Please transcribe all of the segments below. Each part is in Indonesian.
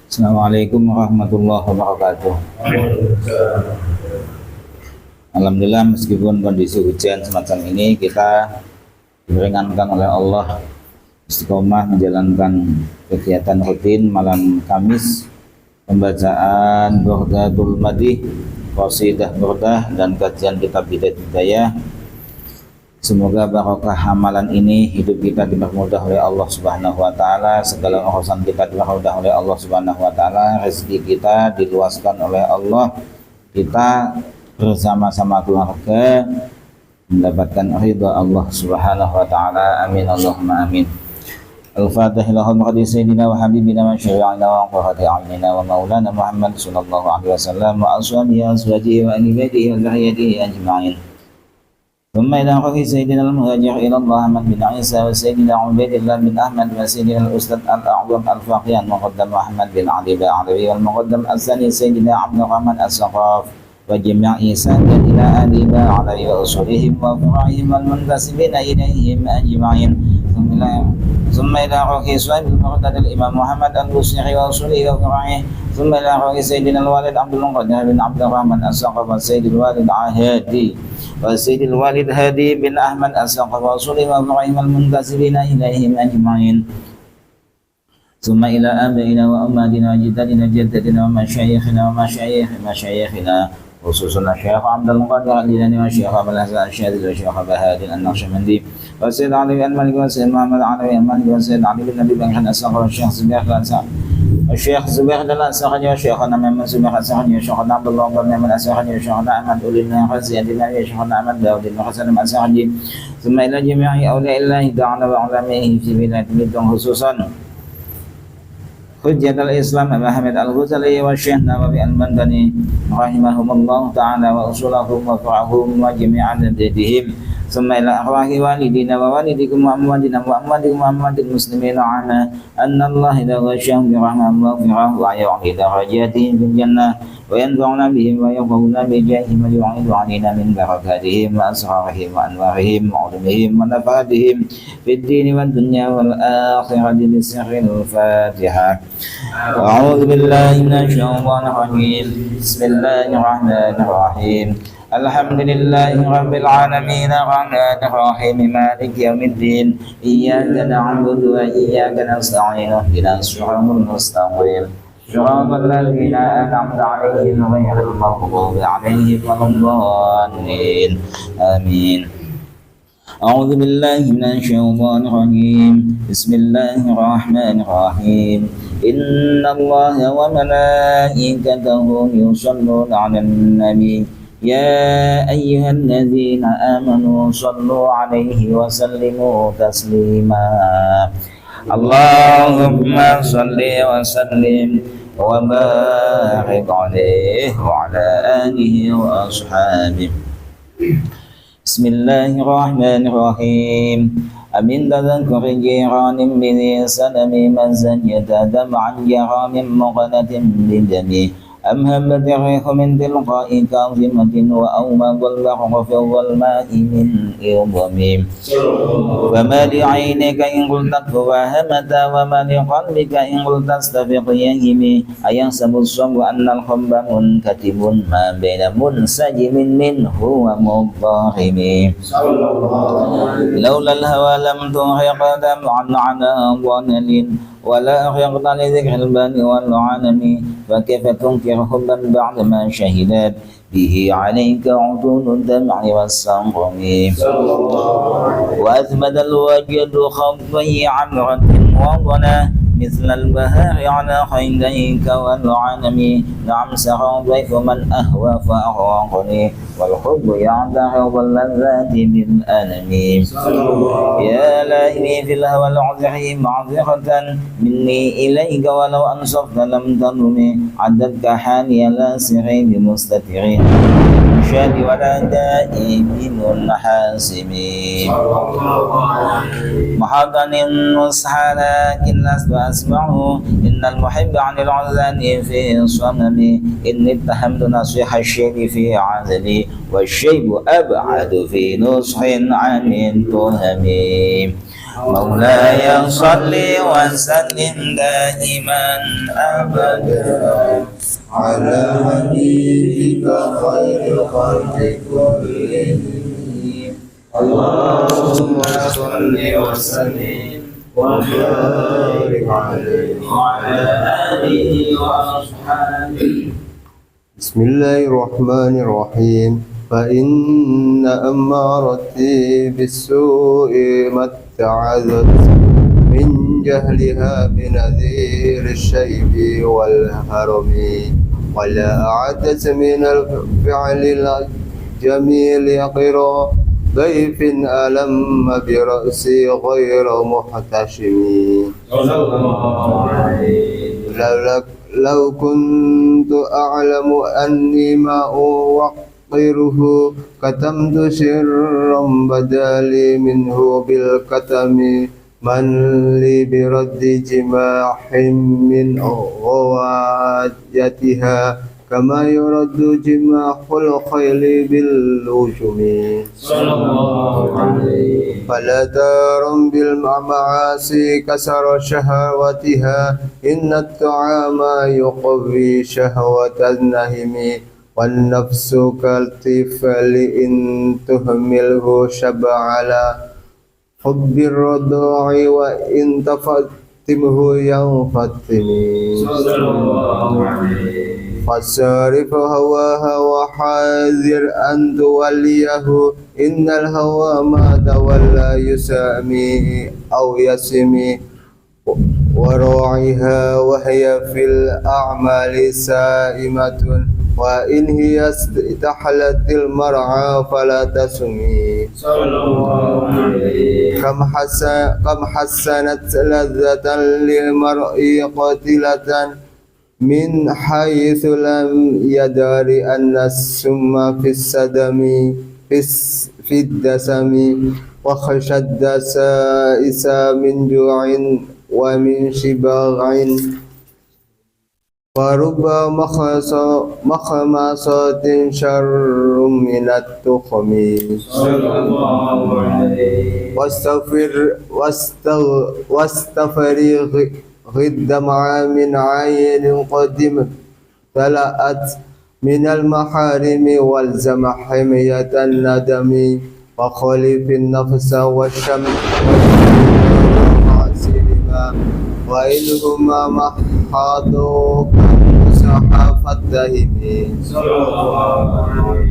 Assalamualaikum warahmatullahi wabarakatuh. Alhamdulillah, meskipun kondisi hujan semacam ini, kita diperingatkan oleh Allah istiqomah menjalankan kegiatan rutin malam Kamis, pembacaan Burdatul Madih, qasidah burdah, dan kajian kitab Hidayah. Semoga barokah amalan ini, hidup kita dipermudah oleh Allah Subhanahu wa taala, segala urusan kita dipermudah oleh Allah Subhanahu wa taala, rezeki kita diluaskan oleh Allah, kita bersama-sama keluarga mendapatkan ridha Allah Subhanahu wa taala. Amin Allahumma amin. Al-Fatihah lahum sayyidina wa habibina wa syafi'ina wa qurrati a'yunina wa maulana Muhammad sallallahu alaihi wasallam wa ashabihi wa azwajihi wa ahli baitihi wa dzurriyyatihi ajma'in. ثم إلى أخي سيدنا المهاجر إلى الله أحمد بن عيسى وسيدنا عبيد الله بن أحمد وسيدنا الأستاذ الأعظم الفقيه المقدم أحمد بن علي العربي والمقدم الثاني سيدنا عبد الرحمن الثقاف وجميع سادتنا آلنا علي وأصولهم وفرعهم والمنتسبين إليهم أجمعين. ثم إلى أخي صاحب المقدد الإمام محمد البصري وأصوله وفرعه. ثم إلى أخي سيدنا الوالد عبد المقدم بن عبد الرحمن الثقاف وسيد الوالد هادي وسيد الوالد هادي بن أحمد الثقاف وأصوله وفرعهم المنتسبين إليهم أجمعين. ثم إلى آبائنا وأمهاتنا وجداتنا جدتنا ومشايخنا ومشايخ مشايخنا، خصوصا الشيخ عبد القادر الجيلاني والشيخ أبو الحسن الشاذلي والشيخ أبا هادي النقشبندي والسيد علي بن المالكي والسيد محمد علوي المالكي والسيد علي بن أبي بكر الأصغر والشيخ زبير الشيخ زبير الأنصاري والشيخنا محمد زبير الأنصاري والشيخنا عبد الله بن محمد الأنصاري والشيخنا أحمد أولي بن خزي الدماغي والشيخنا أحمد داود بن حسن الأنصاري. ثم إلى جميع أولياء الله تعالى وعلمائه في بلاد مدن، خصوصا حجة الإسلام أبا حمد الغزالي والشيخ نووي المدني رحمهم الله تعالى وأصولهم وفرعهم وجميع جدهم. ثم إلى أخواه والدينا ووالدكم وأموالنا وأموالكم وأموال المسلمين عنا أن الله إذا غشاهم برحمة مغفرة ويعلي درجاتهم في الجنة وينفعنا بهم ويرفعنا بجاههم ويعيد علينا من بركاتهم وأسرارهم وأنوارهم وعلومهم ونفعاتهم في الدين والدنيا والآخرة بسر الفاتحة. أعوذ بالله من الشيطان الرجيم. بسم الله الرحمن الرحيم. الحمد لله رب العالمين الرحمن الرحيم مالك يوم الدين إياك نعبد وإياك نستعين اهدنا الصراط المستقيم صراط الذين أنعمت عليهم غير المغضوب عليهم ولا الضالين آمين. أعوذ بالله من الشيطان الرجيم. بسم الله الرحمن الرحيم. إن الله وملائكته يصلون على النبي يا أيها الذين آمنوا صلوا عليه وسلموا تسليما. اللهم صل وسلم وبارك عليه وعلى آله وأصحابه. بسم الله الرحمن الرحيم. أمن تذكر جيران بذي سلم مزن يتدم عن جرام مغنة بدمي أم همت الريح من تلقاء كاظمة وأومض البحر في الظلماء من إرضم. فما لعينك إن قلت توهمت وما لقلبك إن قلت استفق يهمي أيحسب الصبر أن الحب منكتب ما بين منسجم منه ومضطرم. لولا الهوى لم ترهق دمعا على ضلل ولا أخيرت لذكر البان والعالم. فكيف تنكر حبا بعد ما شهدت به عليك عطول الدمع والصنقم. وأثبت الوجد خطي عبرة وضنا مثل البهار على خيديك والعنم. نعم سرى ضيف من أهوى فأغرقني والحب يعترض اللذات بالألم. يا لائمي في الهوى العذر معذرة مني إليك ولو أنصفت لم تظلم. عددك حالي لا سري بمستترين الشاد ولا دائم حاسمين محضا النصح لكن لست أسمعه إن المحب عن العذان في صمم إني اتهمت نصيح الشيب في عذلي والشيب أبعد في نصح عن التهم مولاي صل وسلم دائما أبدا على حبيبك خير الخلق كلهم اللهم صل وسلم وبارك عليه وعلى آله وأصحابه. بسم الله الرحمن الرحيم. فإن أمارتي بالسوء ما اتعذت من جهلها بنذير الشيب والهرم ولا أعدت من الفعل الجميل قرا ضيف ألم برأسي غير محتشم لو كنت أعلم أني ما أوقره كتمت سرا بدالي منه بالكتم من لي برد جماح من غوايتها كما يرد جماح الخيل بالوجم صلى الله عليه. فلا دار بالمعاصي كسر شهوتها إن الطعام يقوي شهوة النهم والنفس كالطفل إن تهمله شب على حب الرضاع وإن تفتمه ينفتم صلى الله عليه. فصارف هواها وحاذر أن توليه إن الهوى ما تولى يسامي أو يسمي وراعيها وهي في الأعمال سائمة وإن هي استحلت المرعى فلا تسمي صلى الله عليه. كم حسنت لذة للمرء قاتلة من حيث لم يدر أن السم في السدم في الدسم وخشى الدسائس من جوع ومن شبع ورب مخمصات شر من التخم صلى الله عليه. واستفرغ الدمع من عين قد امتلأت من المحارم والزم حمية الندم وخالف النفس والشمس وإنهما محاضوك مسحف الدهم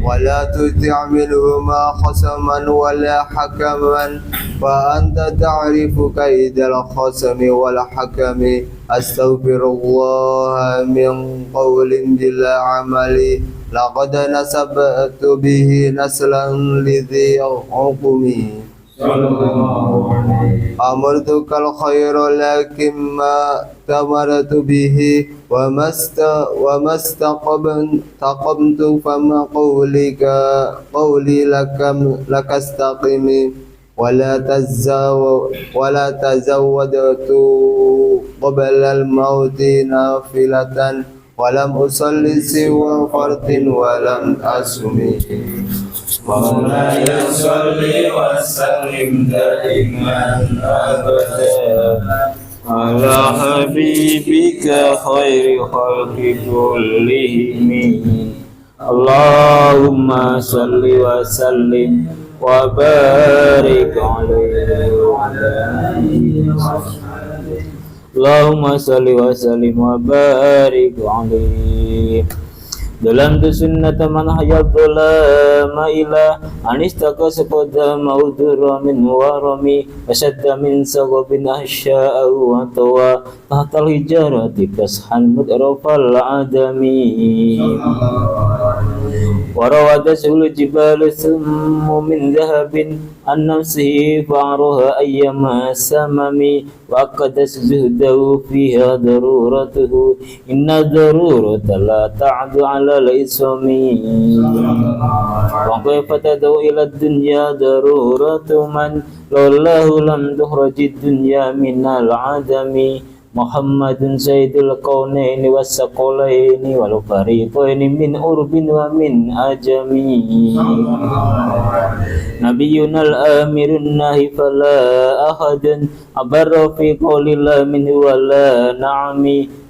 ولا تطع منهما خصما ولا حكما فأنت تعرف كيد الخصم والحكم أستغفر الله من قول بلا عمل لقد نسبت به نسلا لذي عقم أمرتك الخير لكن ما تمرت به وما استقمت فما قولي لك استقم ولا تزودت قبل الموت نافلة ولم أصلي سوى فرد ولم أسمي مولاي صل وسلم دائما أبدا على حبيبك خير خلق كلهم اللهم صل وسلم وبارك عليه وعلى آله وصحبه اللهم صل وسلم وبارك عليه. Dalam sunnah man hayat dhulama ila anistaka sekoda maudura min warami wasadda min sagabin ahsya'a wa tawa tahtal hijarati kashan mudrafal adami وراودته الجبال ثم من ذهب عن نفسه فعرها أيما سمم وأكدت زهده فيها ضرورته إن الضرورة لا تعد على الإسم وكيف تدعو إلى الدنيا ضرورة من لولاه لم تخرج الدنيا من العدم محمد سيد الكونين والثقلين والفريقين من أرب ومن أجم نبينا الآمر الناهي فلا أحد أبر في قول الله منه ولا نعم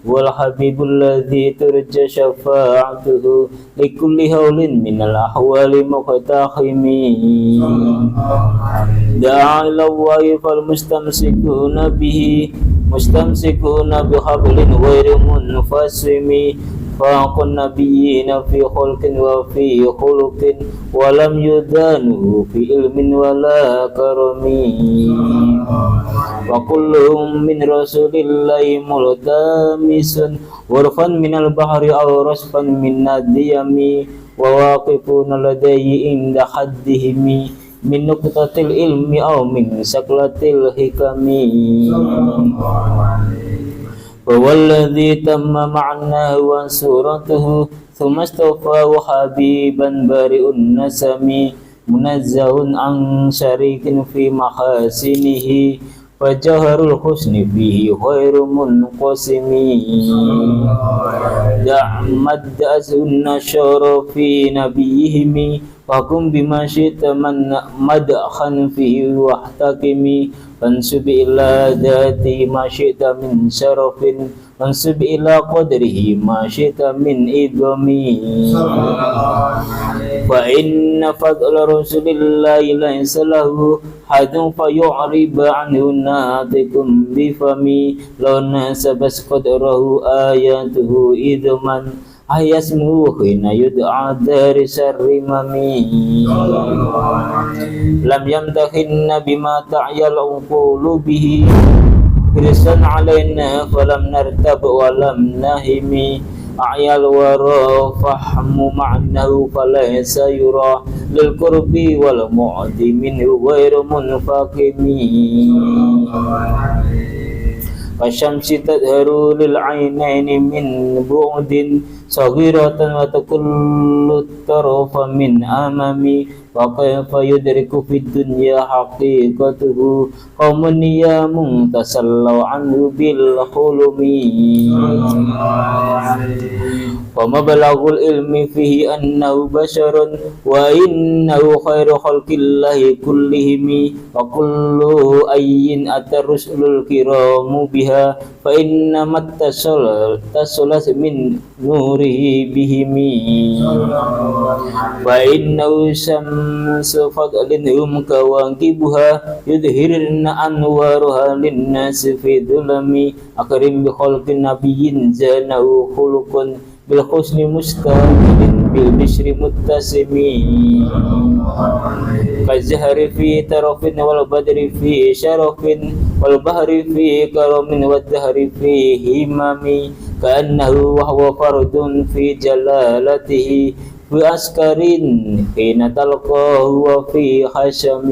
والحبيب الذي ترجى شفاعته لكل هول من الأحوال مقتحم دعا إلى الله فالمستمسكون به مستمسكون بحبل غير منفصم فوق النبيين في خلق وفي خلق ولم يدانوا في علم ولا كرم وكلهم من رسول الله ملتمس غرفا من البحر أو رشفا من الديم وواقفون لديه عند حدهم من نقطة العلم أو من سكلة الحكم وهو الذي تم معناه وصورته ثم استوفاه حبيبا بارئ النسم منزه عن شريك في محاسنه فجوهر الحسن فيه غير منقسم دع مد النشر في نبيهم وقم بما شئت من مدحا فيه واحتكم فانسب إلى ذاتي ما شئت من شرف وانسب إلى قدره ما شئت من إدم فإن فضل رسول الله ليس له حد فيعرب عنه ناطق بفمي لو ناسبت قدره آياته إذ من اسمه حين يدعى دارس الرمم لم يمتحن بما تعيا العقول به حرصا علينا فلم نرتب ولم نهم أعيا الورى فحم معناه فليس يرى للقرب والمعد منه غير منفقم والشمس تظهر للعينين من بعد صغيرة وتكل الطرف من أمامي وكيف يدرك في الدنيا حقيقته قوم نيام تسلوا عنه بالحلم ومبلغ العلم فيه أنه بشر وإنه خير خلق الله كلهم وكل أي أتى الرسل الكرام بها فإنما اتصلت من نوره بهم فإنه شمس فضل هم كواكبها يظهرن أنوارها للناس في ظلم أكرم بخلق نبي زانه خلق بالحسن مستقبل بالبشر متسم كالزهر في ترف والبدر في شرف والبحر في كرم والدهر في همم كأنه وهو فرد في جلالته بأسكر حين تلقاه وفي حشم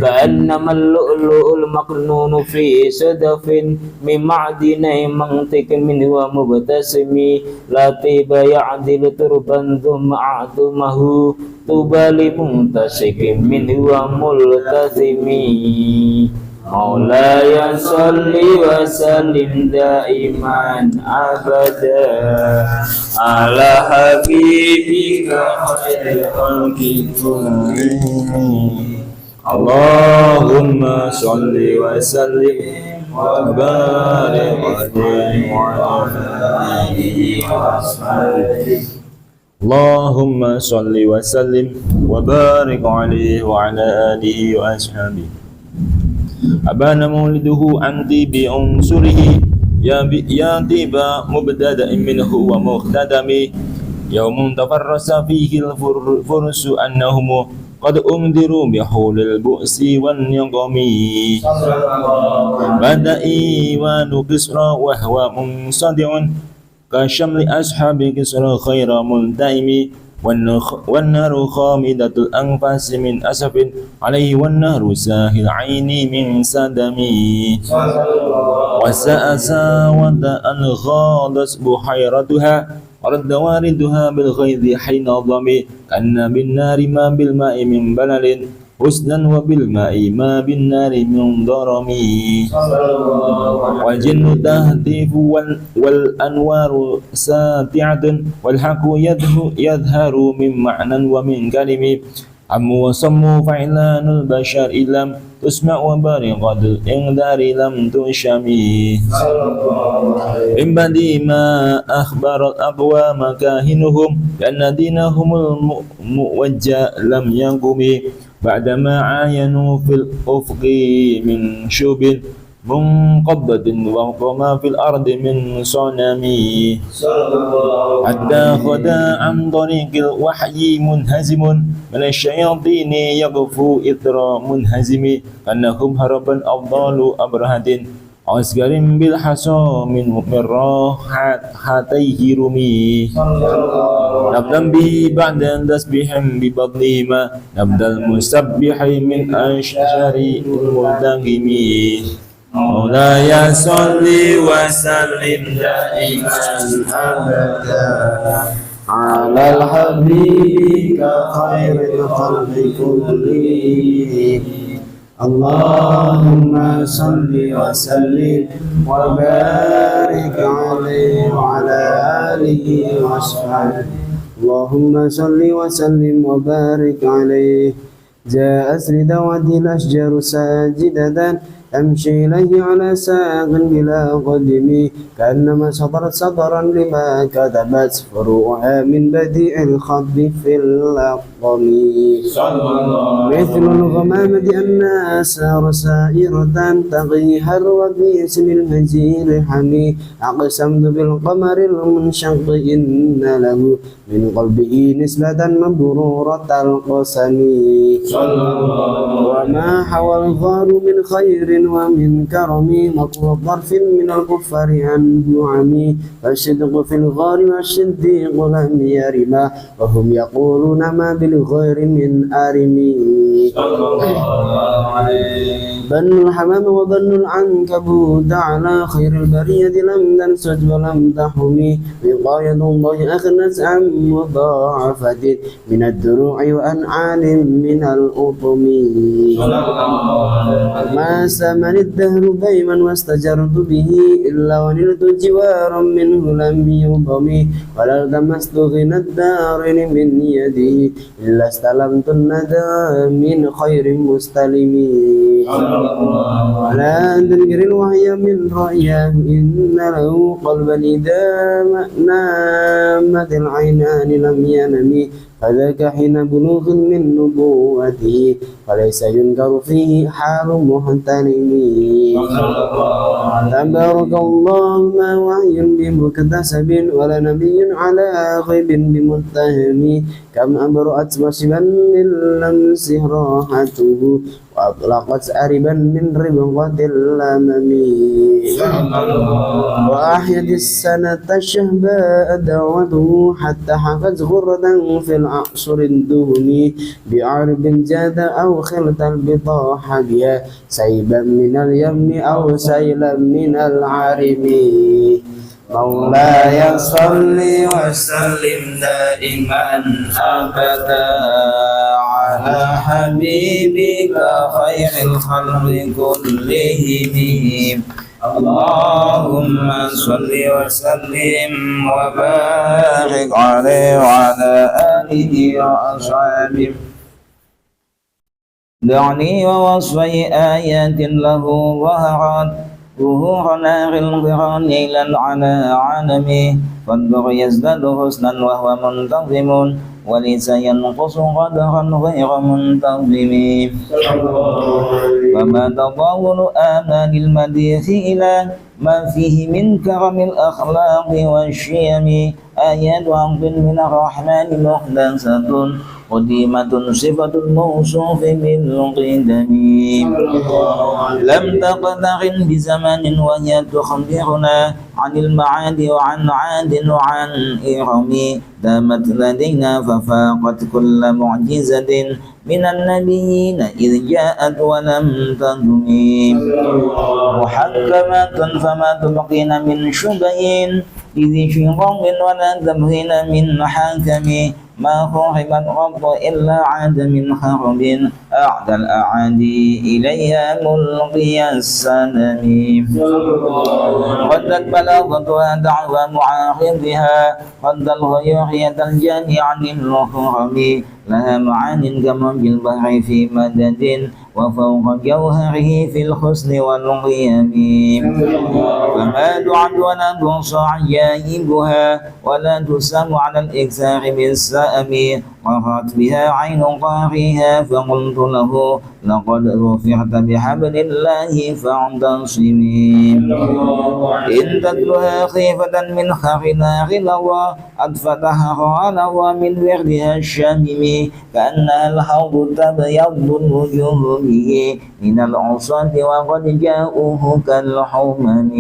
كأنما اللؤلؤ المكنون في صدف من معدن منطق منه ومبتسم لا طيب يعدل تربا ثم أعتمه طوبى لمنتشك منه وملتزم مولاي صل وسلم دائما أبدا على حبيبك خير الخلق كلهم اللهم صل وسلم وبارك عليه وعلى آله وصحبه اللهم صل وسلم وبارك عليه وعلى آله وأصحابه أبان مولده عن طيب عنصره يا طيب مبتدأ منه ومختدم يوم تفرس فيه الفرس أنهم قد أنذروا بحول البؤس والنقم بدأ إيوان كسرى وهو منصدع كشمل أصحاب كسرى خير ملتئم والنار خامدة الأنفاس من أسف عليه والنهر ساهي العين من سدم وساء ساوة أن غاضت بحيرتها ورد واردها بالغيظ حين ضمي كأن بالنار ما بالماء من بلل حسنا وبالماء ما بالنار من ضرم والجن تهتف والأنوار ساطعة والحق يظهر من معنى ومن كلم عم وصم فعلان البشر لم تسمع وبرقد الإنذار لم تشمي من بعد ما أخبر الأقوام كاهنهم بأن دينهم الموجه لم يقم بعدما عاينوا في الأفق من شوب منقبض وما في الأرض من صنم حتى خدا عن طريق الوحي منهزم من الشياطين يغفو إثر منهزم كأنهم هربا أفضال أبرهة عسكر بالحصى من راحتيه رمي نبدأ به بعد تسبيح ببطنهما نبدأ المسبح من أشجار الملتقم مولاي صل وسلم دائما أبدا على الحبيب خير الخلق كلهم اللهم صل وسلم وبارك عليه وعلى آله وصحبه اللهم صل وسلم وبارك عليه جاءت لدعوة الأشجار ساجدة أمشي إليه على ساق بلا قدم كأنما سطرت سطرا لما كتبت فروعها من بديع الخط في الأقم مثل الغمامة أنها سار سائرة تغيها الربيع اسم المجير حمي أقسمت بالقمر المنشق إن له من قلبه نسبة مبرورة القسم وما حوى الغار من خير ومن كرم مطلب ظرف من الكفار عنه عمي فالصدق في الغار والصديق لم يرما وهم يقولون ما بالغير من أرمي بن الحمام وظن العنكبوت على خير البرية لم تنسج ولم تحمي وقاية الله أخنس عن مضاعفة من الدروع وأنعال من الأطم ما سمن الدهر دائما واستجرت به إلا ونلت جوارا منه لم يضم ولا التمست غنى الدارين من يده إلا استلمت الندى من خير مستلم لا تنكر الوحي من رأيه إن له قلبا إذا نامت العينان لم ينم فذاك حين بلوغ من نبوته فليس ينكر فيه حال محترم تبارك الله ما وحي بمكتسب ولا نبي على غيب بمتهم كم أبرأت وشبا من لمس راحته وأطلقت أربا من ربقة الأمم وأحيت السنة الشهباء دعوته حتى حفت غرة في العصر الدهني بعرب جاد أو خلط البطاح بها سيبا من اليم أو سيلا من العرم مولاي صل وسلم دائما أبدا على حبيبك خير الخلق كلهم اللهم صل وسلم وبارك عليه وعلى آله وأصحابه دعني ووصفي آيات له ظهرت ظهور نار القران ليلا على عالمه فالبر يزداد حسنا وهو منتظم وليس ينقص قدرا غير منتظم فما تطاول آمال المديح إلى ما فيه من كرم الأخلاق والشيم آيات عقد من الرحمن محدثة قديمة صفة الموصوف بالقدم لم تقترن بزمان وهي تخبرنا عن المعاد وعن عاد وعن إرم دامت لدينا ففاقت كل معجزة من النبيين إذ جاءت ولم تدم محكمات فما تبقين من شبه إذ شقاق ولا تبغين من حاكم ما خربت رب إلا عاد من خرب أعدى الأعادي إليها ملقي السلم ردت بلاغتها دعوى معارضها رد الغيور يد الجاني عن الخرم لها معان كموج البحر في مدد وفوق جوهره في الحسن والقيم فما تعد ولا تحصى عجائبها ولا تسام على الإكثار بالسأم قرت بها عين قاريها فقلت له لقد رفعت بحبل الله فاعتصمي إن تتلها خيفة من خرنا غلوى أطفتها غلوى من وردها الشامم كأنها الحوض تبيض الوجوه به من العصاة وقد جاءوه كالحمم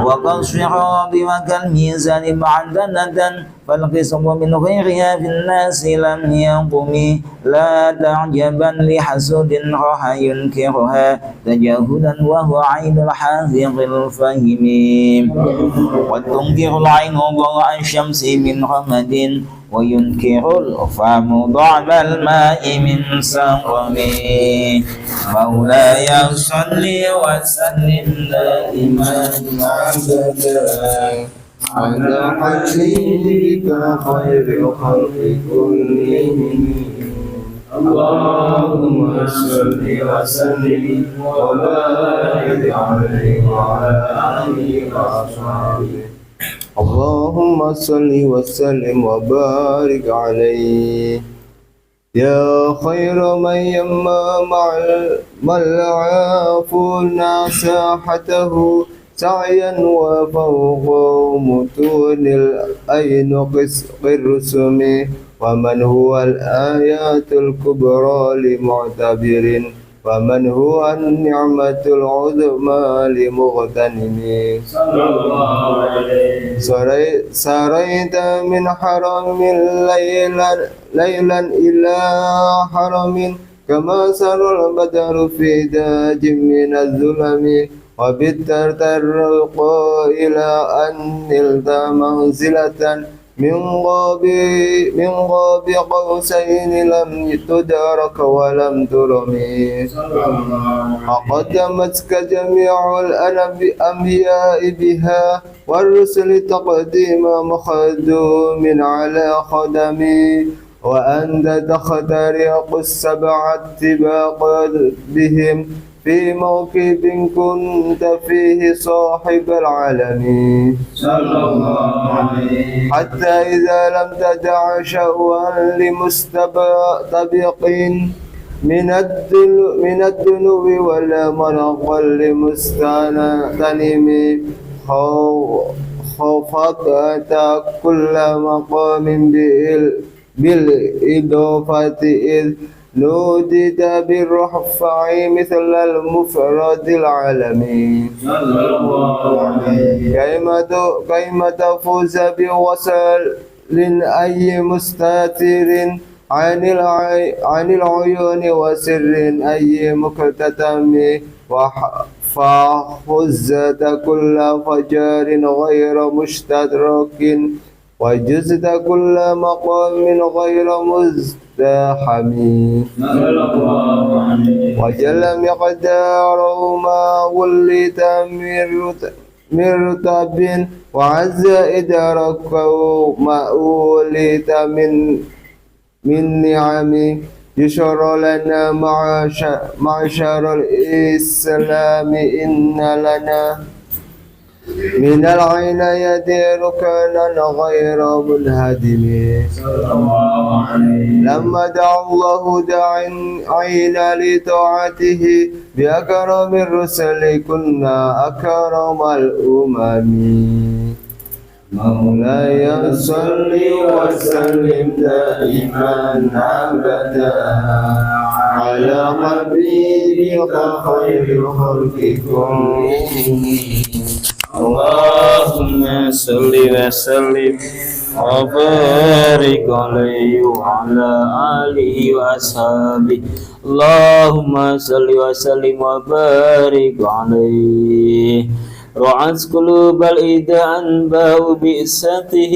وكالصراط وكالميزان معدنة فالقسم من غيرها في الناس لم يقم لا تعجبا لحسود راح ينكرها تجاهلا وهو عين الحاذق الفهم قد تنكر العين ضوء الشمس من رمد وينكر الفم ضعف الماء من سقم مولاي صل وسلم دائما أبدا على حبيبك خير الخلق كلهم اللهم صل وسلم وبارك عليه وعلى آله وأصحابه اللهم صل وسلم وبارك عليه يا خير من يما مع العافون ساحته سعيا وفوق متون الأين قرسم ومن هو الآيات الكبرى لمعتبر ومن هو النعمة العظمى لمغتنم سريت من حرم ليلا إلى حرم كما سر البدر في داج من الظلم وبالترق إلى أن نلت منزلة من غاب قوسين لم تدرك ولم ترمي وقدمتك جميع الأنبياء بها والرسل تقديم مخدوم على خدمي وأنت تخترق السبعة طباق بهم في موكب كنت فيه صاحب العالم صلى الله عليه حتى إذا لم تدع شأوا لمستبق من الدنو ولا مرق لمستنم خوفت كل مقام بالإضافة إذ نودد بالرفع مثل المفرد العالمي كيما تفوز بوصل أي مستتر عن العيون وسر أي مكتتم فحزت كل فجار غير مشترك وجزت كل مقام غير مزدحم وجل مقداره ما وليت من رتب وعز إدراكه ما وليت من نعم يشر لنا معشر الإسلام إن لنا من العناية ركنا غير منهدم لما دعا الله داعين لطاعته بأكرم الرسل كنا أكرم الأمم مولاي صل وسلم دائما أبدا على حبيبك خير الخلق كلهم اللهم صل وسلم وبارك عليه وعلى آله وأصحابه اللهم صل وسلم وبارك عليه رعت قلوب الإيداء أنباء بإساته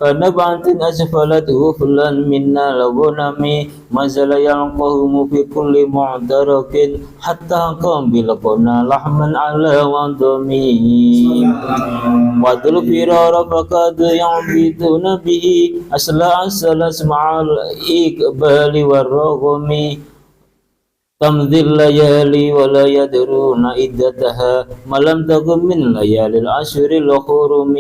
كنبعة أسفلت غفلا منا الغنم ما زال يلقهم في كل معترك حتى قام بلقنا لحما على وضمي وذل فرار فقد يعبدون به أسلع السلس مع الإقبال والرغم تمضي الليالي ولا يدرون عدتها ما لم تكن من ليالي العشر الحرم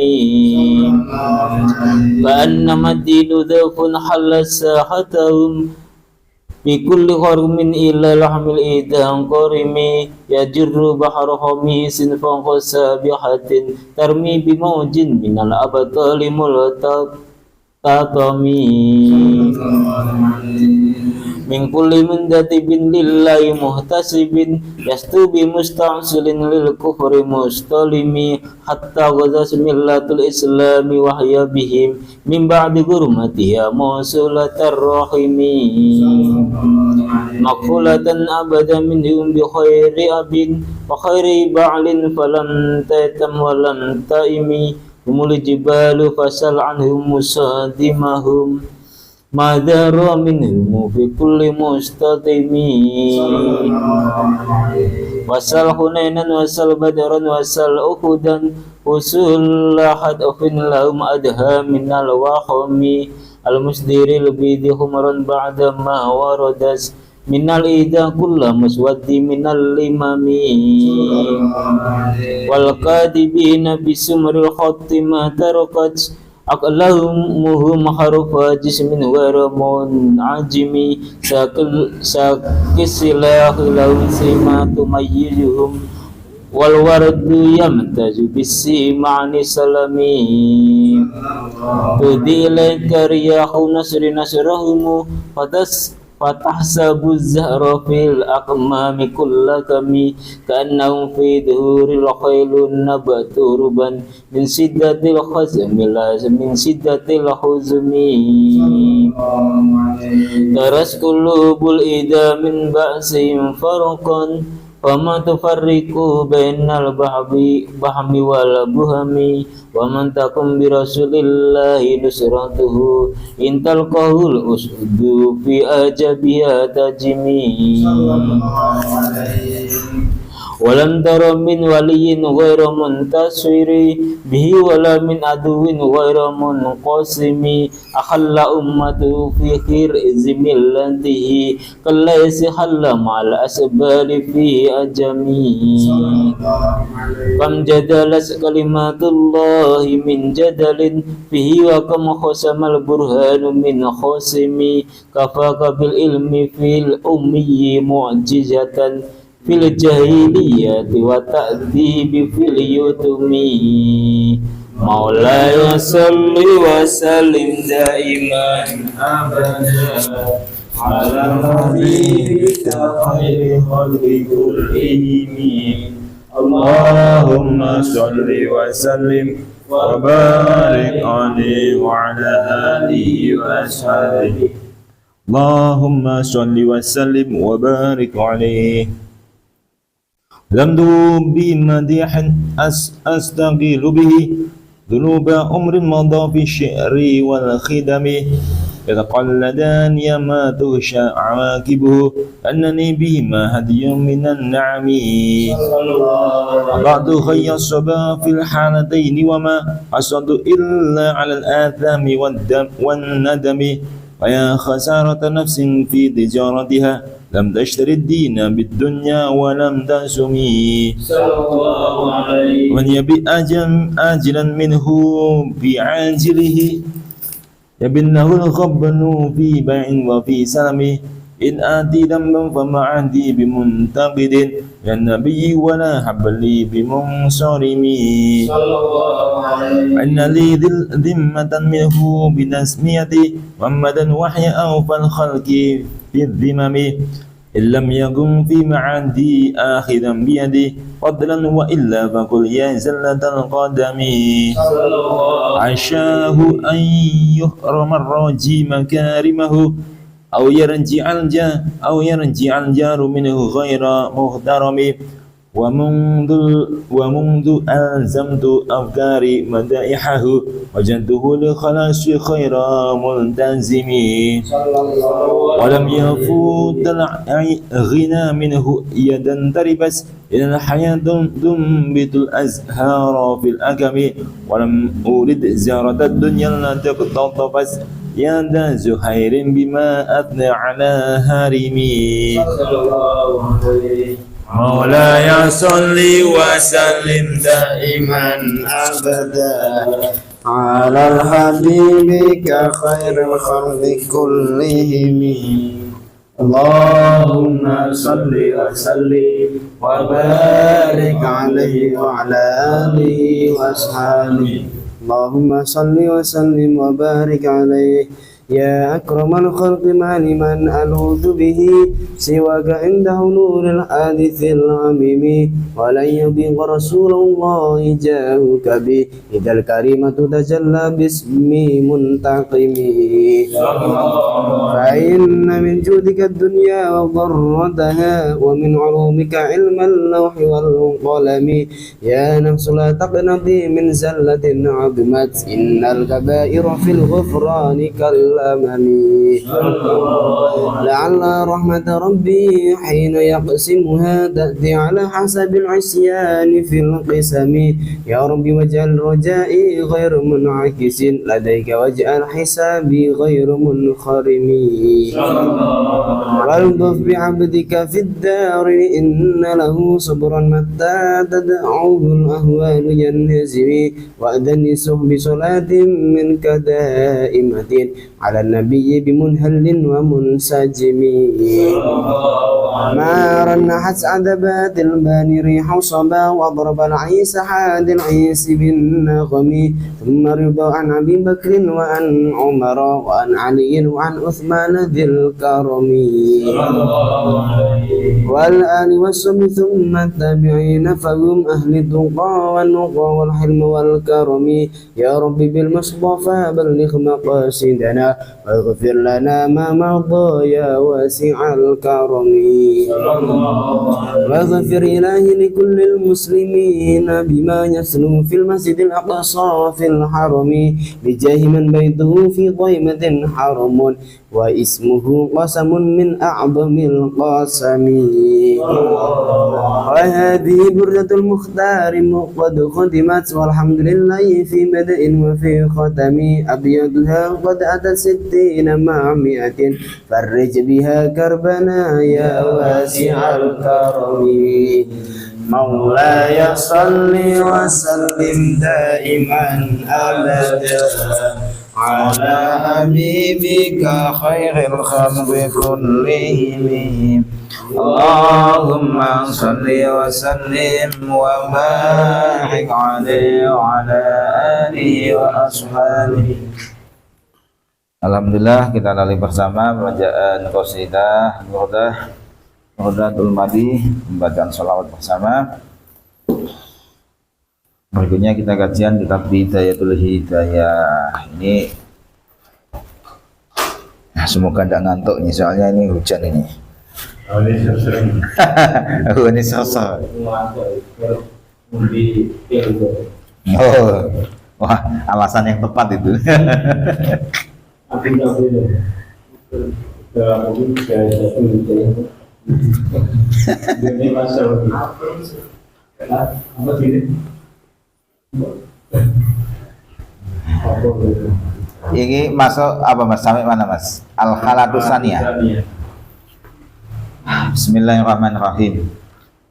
فأنما الدين ذوق حل ساحتهم بكل خرم إلى لحم الإيدان قرم يجر بحر خميس فوق سابحة ترمي بموج من الأبطال ملتقطمي من كل منتدب لله محتسب يستو بمستعسل للكفر مستلم حتى غزت ملة الإسلام وهي بهم من بعد غرمتها موصولة الرحم مقفولة أبدا منهم بخير أب وخير بعل فلم تيتم ولم تئم هم الجبال فسل عنهم مصادمهم ما دار منهم في كل مستقيم وسل حنينا وسل بدرا وسل أحدا وسل حد لهم أدهى من الوخم المسدر البيض حمرا بعدما وردت من الإيدا كل مسود من الإمام والكاذبين بسمر الخط ما تركت أقلامهم حرف جسم غير منعجم ساق السلاح لهم سما تميزهم والورد يمتاز بالسيم عن سلمي تهدي إليك رياح نصرهم فتحسب الزهر في الأقمام كل كمي كأنهم في ظهور الخيل نبت ربا من شدة الخزم لا من شدة الحزم ترس قلوب الإيدا من بأسهم فرقا وما تفرق بين البحم والبهم ومن تكن برسول الله نصرته إن تلقاه الأسد في أجبها تجمي ولم تر من ولي غير منتصر به ولا من عدو غير منقسم أخل أمته في خير زملته كالليس حل مع الأسبال في أجمي كم جدلت كلمات الله من جدل فيه وكم خصم البرهان من خصم كفاك بالعلم في الأمي معجزة في الجاهلية والتأديب في اليتم مولاي صل وسلم دائما أبدا على حبيبك خير خلق كلهم اللهم صل وسلم وبارك عليه وعلى آله وأصحابه اللهم صل وسلم وبارك عليه لم بمديح أستغيل به ذنوب أمر مضى في الشعر والخدم إذ قلدان ما تغشى عواقبه أنني بهما هدي من النعم بعد خي الصبا في الحالتين وما حصد إلا على الآثام والندم فيا خسارة نفس في تجارتها لم تشتري الدين بالدنيا ولم تسمي صلى الله عليه من يبي آجلا منه بعاجله يبنه الخبن في بيع وفي سلم إن آتي ذنبا فما عهدي بمنتقد يا النبي ولا حبلي بمنصرم صلى الله عليه إن لي ذمة منه بتسميتي محمدا وحي أوفى الخلق في الذمم إن لم يكن في معادي آخذا بيدي فضلا وإلا فقل يا زلة القدم صلى الله عليه عشاه أن يحرم الراجي مكارمه أو يرجع الجار منه غير محترم ومنذ ألزمت أفكاري مدائحه وجدته لخلاص خير ملتزم ولم يفوت الغنى منه يدا تربس إن الحياة تنبت الأزهار في الأكم ولم أريد زيارة الدنيا التي تقتطفس يا ذا زهير بما أثنى على هارمي صلى الله عليه مولاي صل وسلم دائما أبدا على الحبيب كخير الخلق كلهم اللهم صل وسلم وبارك عليه وعلى آله وأصحابه اللهم صل وسلم وبارك عليه يا أكرم الخلق ما لمن ألوذ به سواك عنده نور الحادث العميم ولن يبيغ رسول الله جاءك به إذا الكريمة تجلى باسم منتقم فإن من جودك الدنيا وضرتها ومن علومك علم اللوح والقلم يا نفس لا تقنطي من زلة عظمت إن الكبائر في الغفران كالأمم لعل رحمة ربي حين يقسمها تأتي على حسب العصيان في القسم يا ربي واجعل رجائي غير منعكس لديك واجعل حسابي غير منخرم والطف بعبدك في الدار إن له صبرا متى تدعوه الأهوال ينهزم وأذنسه بصلاة منك دائمة على النبي بمنهل ومنسجم ما رنحت عذبات الباني ريح صبا وضرب العيس حاد العيس بالنغم ثم رضا عن أبي بكر وعن عمر وعن علي وعن عثمان ذي الكرم والآل والصحب ثم التابعين فهم أهل التقى والنقى والحلم والكرم يا رب بالمصطفى بلغ مقاصدنا واغفر لنا ما مضى يا واسع الكرم واغفر إلهي لكل المسلمين بما يسلو في المسجد الأقصى في الحرم بجاه من بيته في ضيمة حرم واسمه قسم من أعظم القسم وهذه بردة المختار قد ختمت والحمد لله في بدء وفي ختم أبيضها قد أتت 60 مع 100 فرج بها كربنا يا واسع الكرم مولاي صل وسلم دائما أبدا على حبيبك خير الخلق كلهم اللهم صل وسلم وبارك عليه وعلى آله وأصحابه. Alhamdulillah kita lalui bersama bacaan qasidah Burdatul Madih, pembacaan sholawat bersama. Berikutnya kita kajian kitab Bidayatul Hidayah. Ini semoga tidak ngantuk nih, soalnya ini hujan ini. Oh, ini sosok. Oh, wah, alasan yang tepat itu. Ini masuk apa Mas? Sampai mana Mas? Al-halatu saniyah. Bismillahirrahmanirrahim.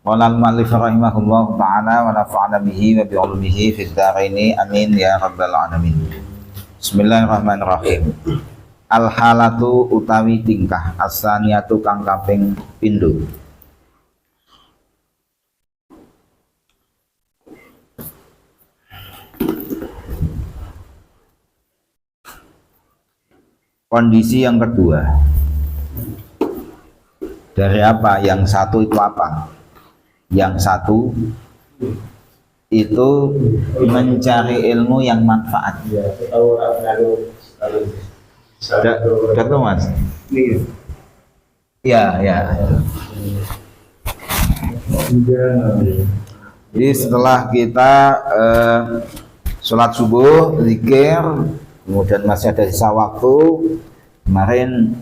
Qala al-mu'allif rahimahullah ta'ala wa nafa'ana bihi wa bi 'ulumihi fid dharaini amin ya rabbal alamin. Bismillahirrahmanirrahim. Al-halatu utawi tingkah as-saniyatu kang kaping pindho. Kondisi yang kedua. Dari apa? Yang satu itu apa? Yang satu itu mencari ilmu yang manfaat. Udah tuh Mas? Iya, ya. Jadi setelah kita sholat subuh, zikir, kemudian masih ada sisa waktu. Kemarin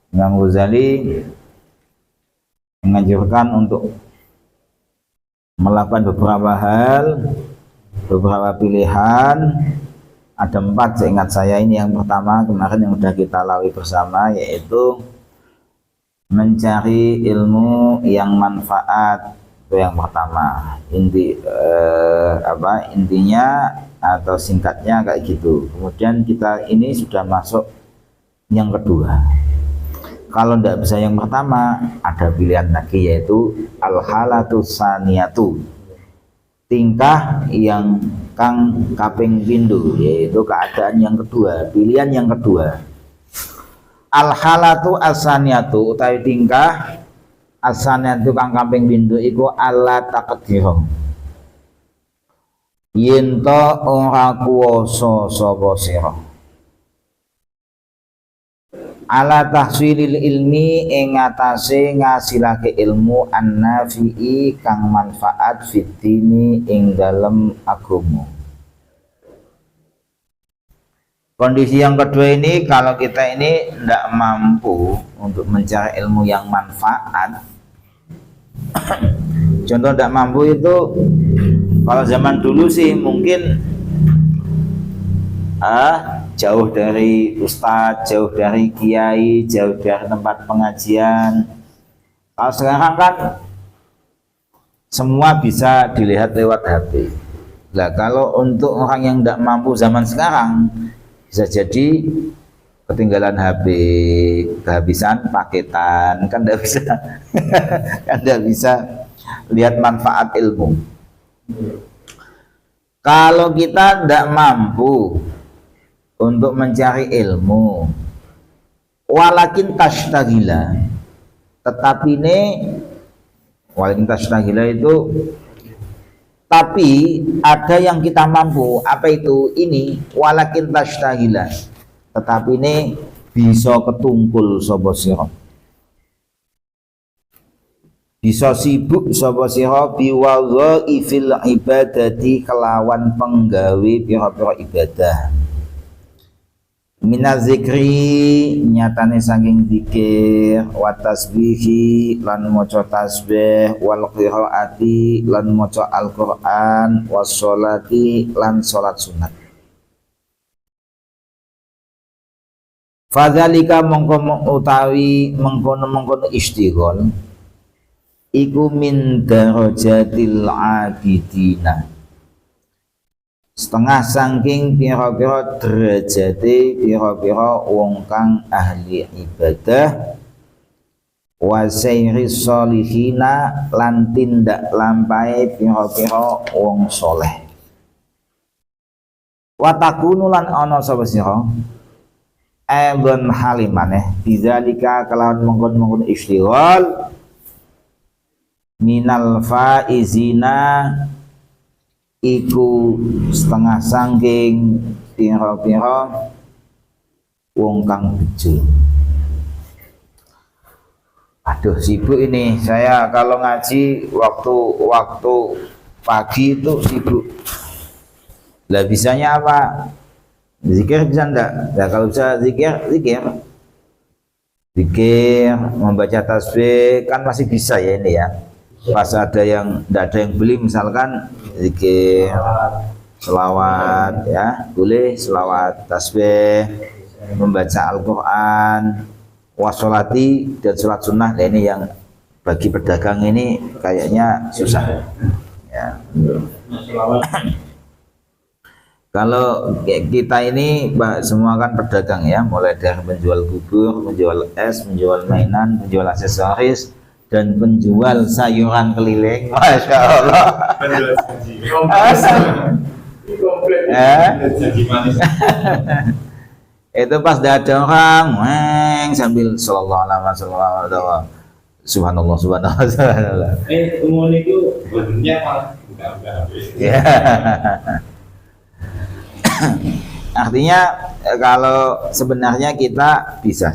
Imam Ghazali menganjurkan untuk melakukan beberapa hal, beberapa pilihan. Ada 4 seingat saya. Ini yang pertama kemarin yang sudah kita lalui bersama, yaitu mencari ilmu yang manfaat. Itu yang pertama. Intinya atau singkatnya kayak gitu. Kemudian kita ini sudah masuk yang kedua. Kalau tidak bisa yang pertama, ada pilihan lagi, yaitu al-halatu saniyatu, tingkah yang kang kaping pindho, yaitu keadaan yang kedua, pilihan yang kedua. Al-halatu as-saniyatu utawi tingkah as-saniyatu kang kaping pindho iku ala taqdirah, yen to ora kuwasa sapa sira ala tahsilil ilmi ing atase ngasilake ilmu an-nafi'i kang manfaat fitini ing dalem agama. Kondisi yang kedua ini, kalau kita ini tidak mampu untuk mencari ilmu yang manfaat. Contoh tidak mampu itu, kalau zaman dulu sih mungkin jauh dari ustadz, jauh dari kiai, jauh dari tempat pengajian. Kalau sekarang kan semua bisa dilihat lewat HP. Nah, kalau untuk orang yang tidak mampu zaman sekarang, bisa jadi ketinggalan HP, kehabisan paketan, kan tidak bisa, kan tidak bisa lihat manfaat ilmu. Kalau kita tidak mampu untuk mencari ilmu, walakin tashtagila, tetapi ini walakin tashtagila itu, tapi ada yang kita mampu. Apa itu? Ini walakin tashtagila, tetapi ini bisa ketungkul sapa sira, bisa sibuk sapa sira biwadhaifil ibadati kelawan penggawe pira-pira ibadah. Minazikri nyatane saking zikir, wa tasbihi lan maca tasbih, wal qiraati lan maca Al-Qur'an, was sholati lan salat sunat. Fadzalika mongko utawi mengkono-mengkono istighol iku min darajatil abidina, setengah saking pira-pira derajate pira-pira wong kang ahli ibadah, wa sayri sholihina lan tindak lampahe pira-pira wong soleh. Wa takunu lan ana sapa sira aidon halimane bidzalika kalawan mengkon-mengkon istighol minal faizina iku setengah sangking pira-pira wong kang bejo. Aduh sibuk ini saya kalau ngaji waktu pagi itu sibuk. Lah bisanya apa? Zikir bisa enggak? Nah, kalau bisa zikir membaca tasbih kan masih bisa ya ini ya. Pas ada yang enggak ada yang beli misalkan zikir selawat ya, boleh selawat, tasbih, membaca Al-Quran, wasolati dan sholat sunnah. Nah, ini yang bagi pedagang ini kayaknya susah ya. Kalau kita ini semua kan pedagang ya, mulai dari penjual bubur, penjual es, penjual mainan, penjual aksesoris, dan penjual sayuran keliling. Masya Allah. Itu pas ada orang sambil sallallahu alaihi wasallam, subhanallah subhanallah. Umum itu bentuknya malah buka-buka. Ya. Artinya kalau sebenarnya kita bisa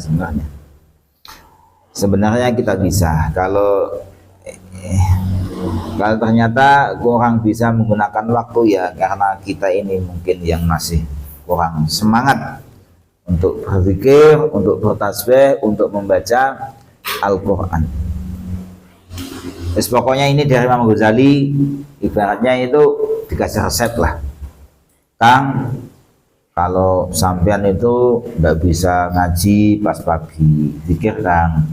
sebenarnya kita bisa kalau ternyata kurang bisa menggunakan waktu ya karena kita ini mungkin yang masih kurang semangat untuk berzikir, untuk bertasbih, untuk membaca Al-Quran. Pokoknya ini dari Imam Ghazali ibaratnya itu dikasih resep lah, Kang, kalau sampean itu nggak bisa ngaji pas pagi, zikir Kang,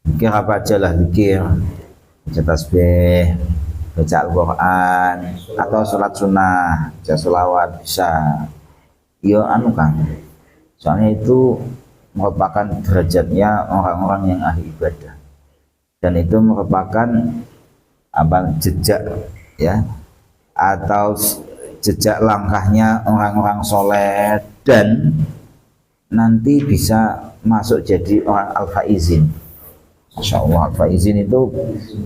zikir apa aja lah, zikir, baca tasbih, baca Al-Quran, atau sholat sunnah, baca sholawat bisa. Yo anu Kang, soalnya itu merupakan derajatnya orang-orang yang ahli ibadah, dan itu merupakan jejak ya, atau jejak langkahnya orang-orang soleh, dan nanti bisa masuk jadi orang al-faizin. Masya Allah, al-faizin itu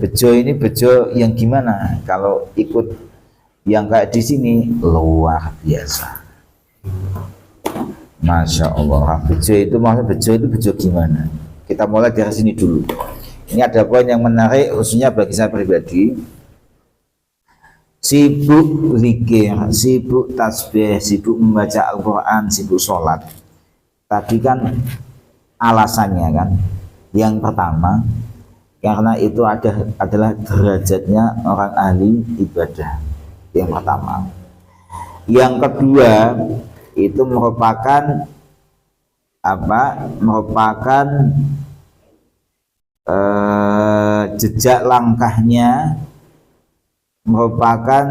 bejo, ini bejo yang gimana kalau ikut yang kayak di sini luar biasa. Masya Allah, bejo itu maksudnya bejo gimana? Kita mulai dari sini dulu. Ini ada poin yang menarik khususnya bagi saya pribadi. Sibuk zikir, sibuk tasbih, sibuk membaca Al-Quran, sibuk sholat. Tadi kan alasannya kan, yang pertama karena itu adalah derajatnya orang ahli ibadah, yang pertama. Yang kedua itu merupakan jejak langkahnya, merupakan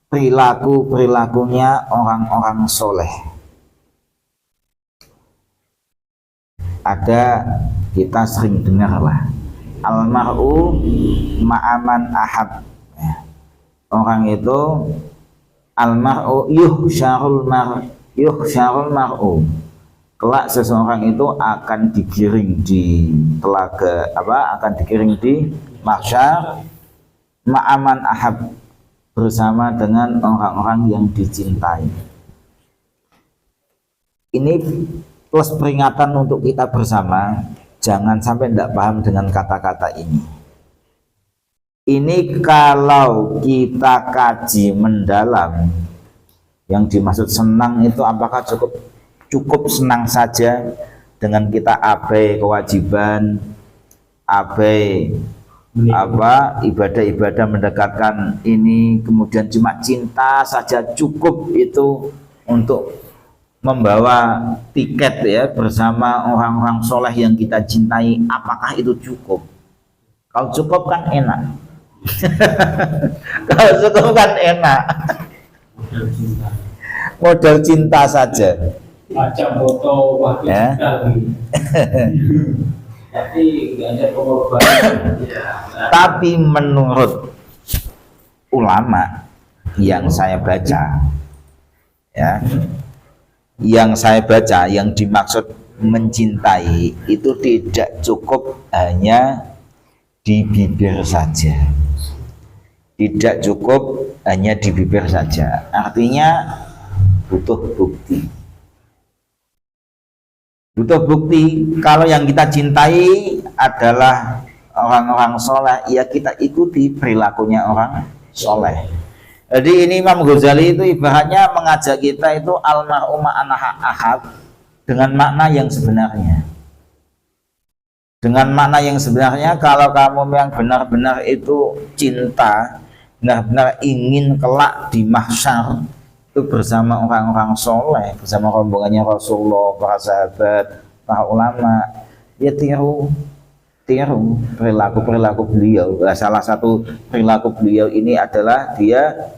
perilakunya orang-orang soleh. Ada, kita sering dengar lah, almar'u ma'aman ahab. Orang itu almar'u yuhsyarul mar'u. Kelak seseorang itu akan digiring di telaga akan digiring di mahsyar ma'aman ahab, bersama dengan orang-orang yang dicintai. Ini plus peringatan untuk kita bersama, jangan sampai tidak paham dengan kata-kata ini. Ini kalau kita kaji mendalam, yang dimaksud senang itu apakah cukup senang saja dengan kita abai kewajiban, abai ibadah-ibadah mendekatkan ini, kemudian cuma cinta saja cukup itu untuk membawa tiket ya bersama orang-orang soleh yang kita cintai? Apakah itu cukup? Kalau cukup kan enak. Kalau cukup kan enak. Modal cinta saja. Baca foto Ya. Tapi nggak ada pengorbanan. Tapi menurut ulama yang saya baca, ya, yang dimaksud mencintai itu tidak cukup hanya di bibir saja. Tidak cukup hanya di bibir saja. Artinya butuh bukti. Butuh bukti kalau yang kita cintai adalah orang-orang soleh, ya kita ikuti perilakunya orang soleh. Jadi ini Imam Ghazali itu ibaratnya mengajak kita itu almar'u ma'an ahab dengan makna yang sebenarnya. Dengan makna yang sebenarnya, kalau kamu yang benar-benar itu cinta, benar-benar ingin kelak di mahsyar itu bersama orang-orang soleh, bersama rombongannya Rasulullah, para sahabat, para ulama, ya tiru perilaku beliau. Salah satu perilaku beliau ini adalah dia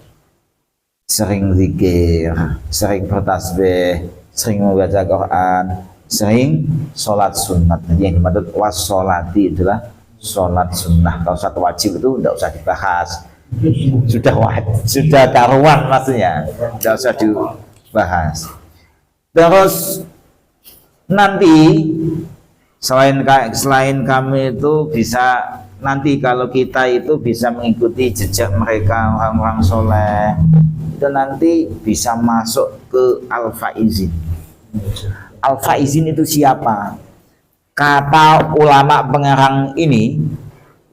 sering zikir, sering bertasbih, sering membaca Quran, sering sholat sunat. Jadi yang dimaksud wassolati adalah sholat sunnah. Kalau satu wajib itu tidak usah dibahas, sudah karuan maksudnya, tidak usah dibahas. Terus nanti selain kami itu bisa, nanti kalau kita itu bisa mengikuti jejak mereka orang-orang soleh, itu nanti bisa masuk ke al-faizin. Al-faizin itu siapa? Kata ulama pengarang ini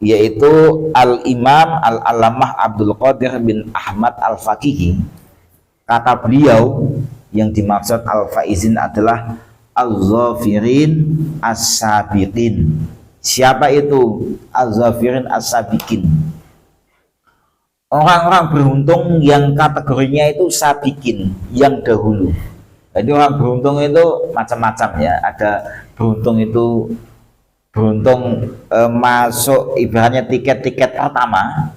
yaitu Al-Imam Al-Alamah Abdul Qadir bin Ahmad Al-Faqihi. Kata beliau yang dimaksud al-faizin adalah az-zafirin as-sabiqin. Siapa itu az-zafirin as-sabiqin? Orang-orang beruntung yang kategorinya itu sabiqin, yang dahulu. Jadi orang beruntung itu macam-macam ya. Ada beruntung itu masuk ibaratnya tiket pertama.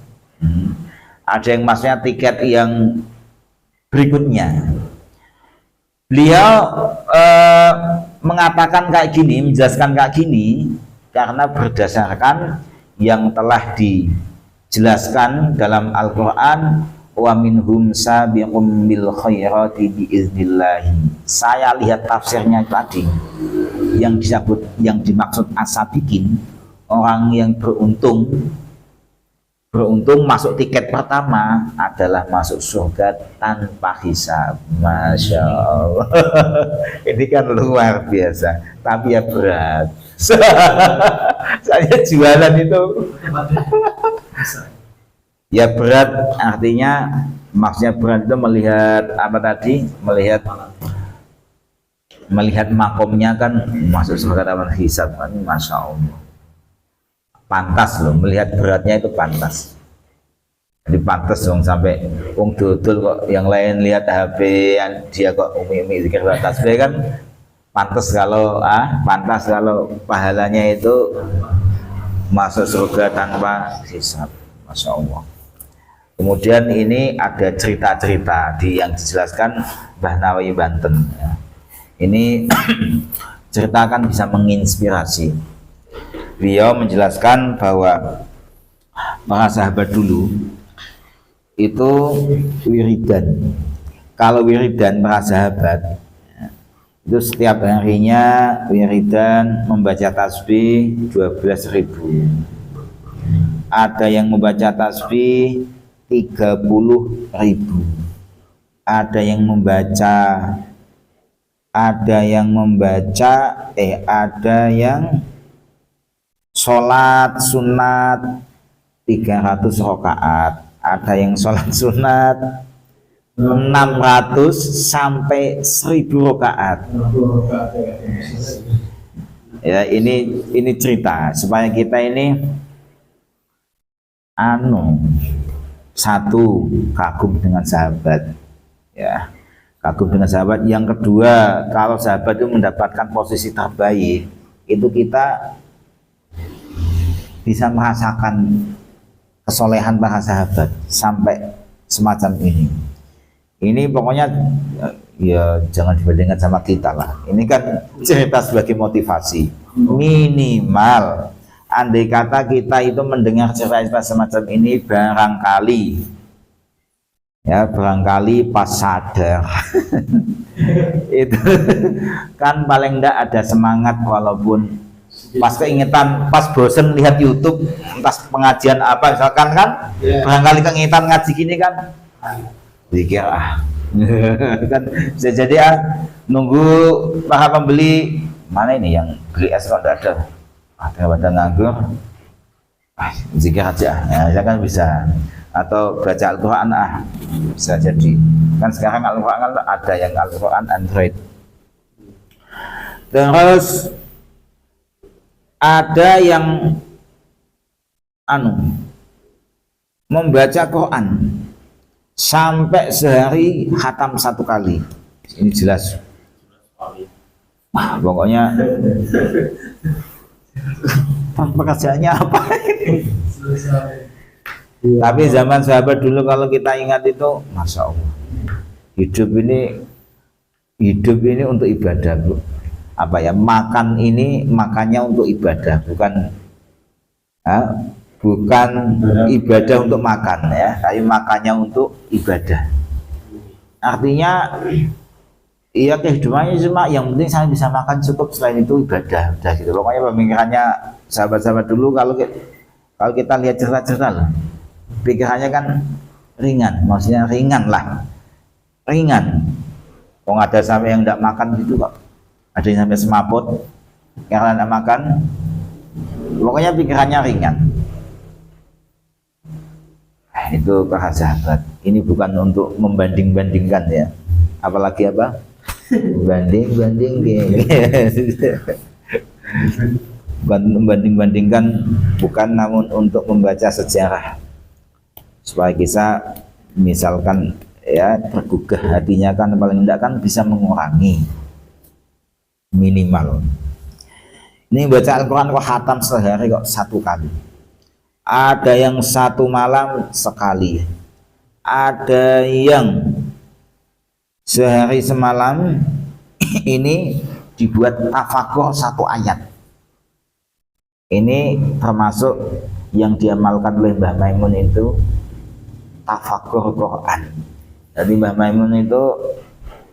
Ada yang maksudnya tiket yang berikutnya. Beliau mengatakan kayak gini, menjelaskan kayak gini karena berdasarkan yang telah dijelaskan dalam Al-Quran, wa minhum sabiqum bil khairati biiznillah. Saya lihat tafsirnya tadi yang dimaksud asabikin, orang yang beruntung masuk tiket pertama adalah masuk surga tanpa hisab. Masya Allah. Ini kan luar biasa, tapi ya berat. Saya jualan itu ya berat, artinya maksudnya berat itu melihat apa tadi, melihat makomnya kan masuk surga tanpa hisab kan. Masya Allah, pantas loh, melihat beratnya itu pantas. Jadi pantas dong, sampai dodol kok yang lain lihat HP dia kok umi zikir tasbih kan pantas kalau pahalanya itu masuk surga tanpa hisab. Masya Allah. Kemudian ini ada cerita-cerita yang dijelaskan Mbah Nawawi Banten ya. Ini cerita kan bisa menginspirasi. Beliau menjelaskan bahwa para sahabat dulu itu wiridan. Kalau wiridan para sahabat itu setiap harinya wiridan membaca tasbih 12.000. Ada yang membaca tasbih 30.000. Ada yang sholat sunat 300 rakaat, ada yang sholat sunat 600 sampai 1000 rakaat. Ya, ini cerita supaya kita ini satu, kagum dengan sahabat ya, kagum dengan sahabat. Yang kedua, kalau sahabat itu mendapatkan posisi terbaik, itu kita bisa merasakan kesolehan para sahabat sampai semacam ini. Ini pokoknya ya jangan dibandingkan sama kita lah. Ini kan cerita sebagai motivasi. Minimal andai kata kita itu mendengar cerita semacam ini, barangkali pas sadar itu kan paling enggak ada semangat, walaupun pas keingetan, pas bosen lihat YouTube entah pengajian apa misalkan kan, barangkali keingetan ngaji gini kan pikir kan bisa jadi nunggu para pembeli, mana ini yang beli es kok ada pada nganggur, zikir aja ya kan bisa, atau baca Al-Quran bisa jadi kan. Sekarang Al-Quran ada yang Al-Quran Android. Terus ada yang membaca Quran sampai sehari khatam 1 kali. Ini jelas. Wah, pokoknya pekerjaannya apa ini? Tapi zaman sahabat dulu kalau kita ingat itu, Masya Allah, hidup ini untuk ibadah, Bu. Apa ya, makan ini makannya untuk ibadah, bukan ibadah untuk makan ya, tapi makannya untuk ibadah. Artinya iya, kehidupannya cuma yang penting saya bisa makan cukup, selain itu ibadah, udah gitu. Pokoknya pemikirannya sahabat-sahabat dulu, kalau kita lihat cerita-cerita lah, pikirannya kan ringan, maksudnya ringan lah, ringan. Kok ada sampai yang tidak makan gitu kok, ada yang sampai semaput karena tidak makan. Pokoknya pikirannya ringan. Itu para sahabat. Ini bukan untuk membanding-bandingkan ya, apalagi apa, banding-banding bukan membanding-bandingkan, bukan, namun untuk membaca sejarah supaya kita misalkan ya tergugah hatinya, kan paling tidak kan bisa mengurangi minimal. Ini baca Al-Quran kok khatam sehari kok 1 kali, ada yang 1 malam sekali, ada yang sehari semalam. Ini dibuat tafakur 1 ayat. Ini termasuk yang diamalkan oleh Mbah Maimun, itu tafakur Quran. Jadi Mbah Maimun itu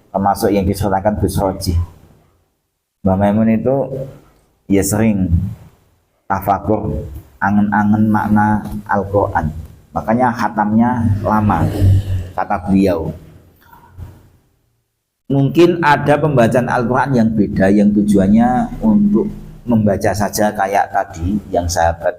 termasuk yang disertakan Gus Roji. Mbah Maimun itu ya sering tafakur, angen-angen makna Al-Quran, makanya khatamnya lama, kata beliau. Mungkin ada pembacaan Al-Quran yang beda, yang tujuannya untuk membaca saja, kayak tadi yang sahabat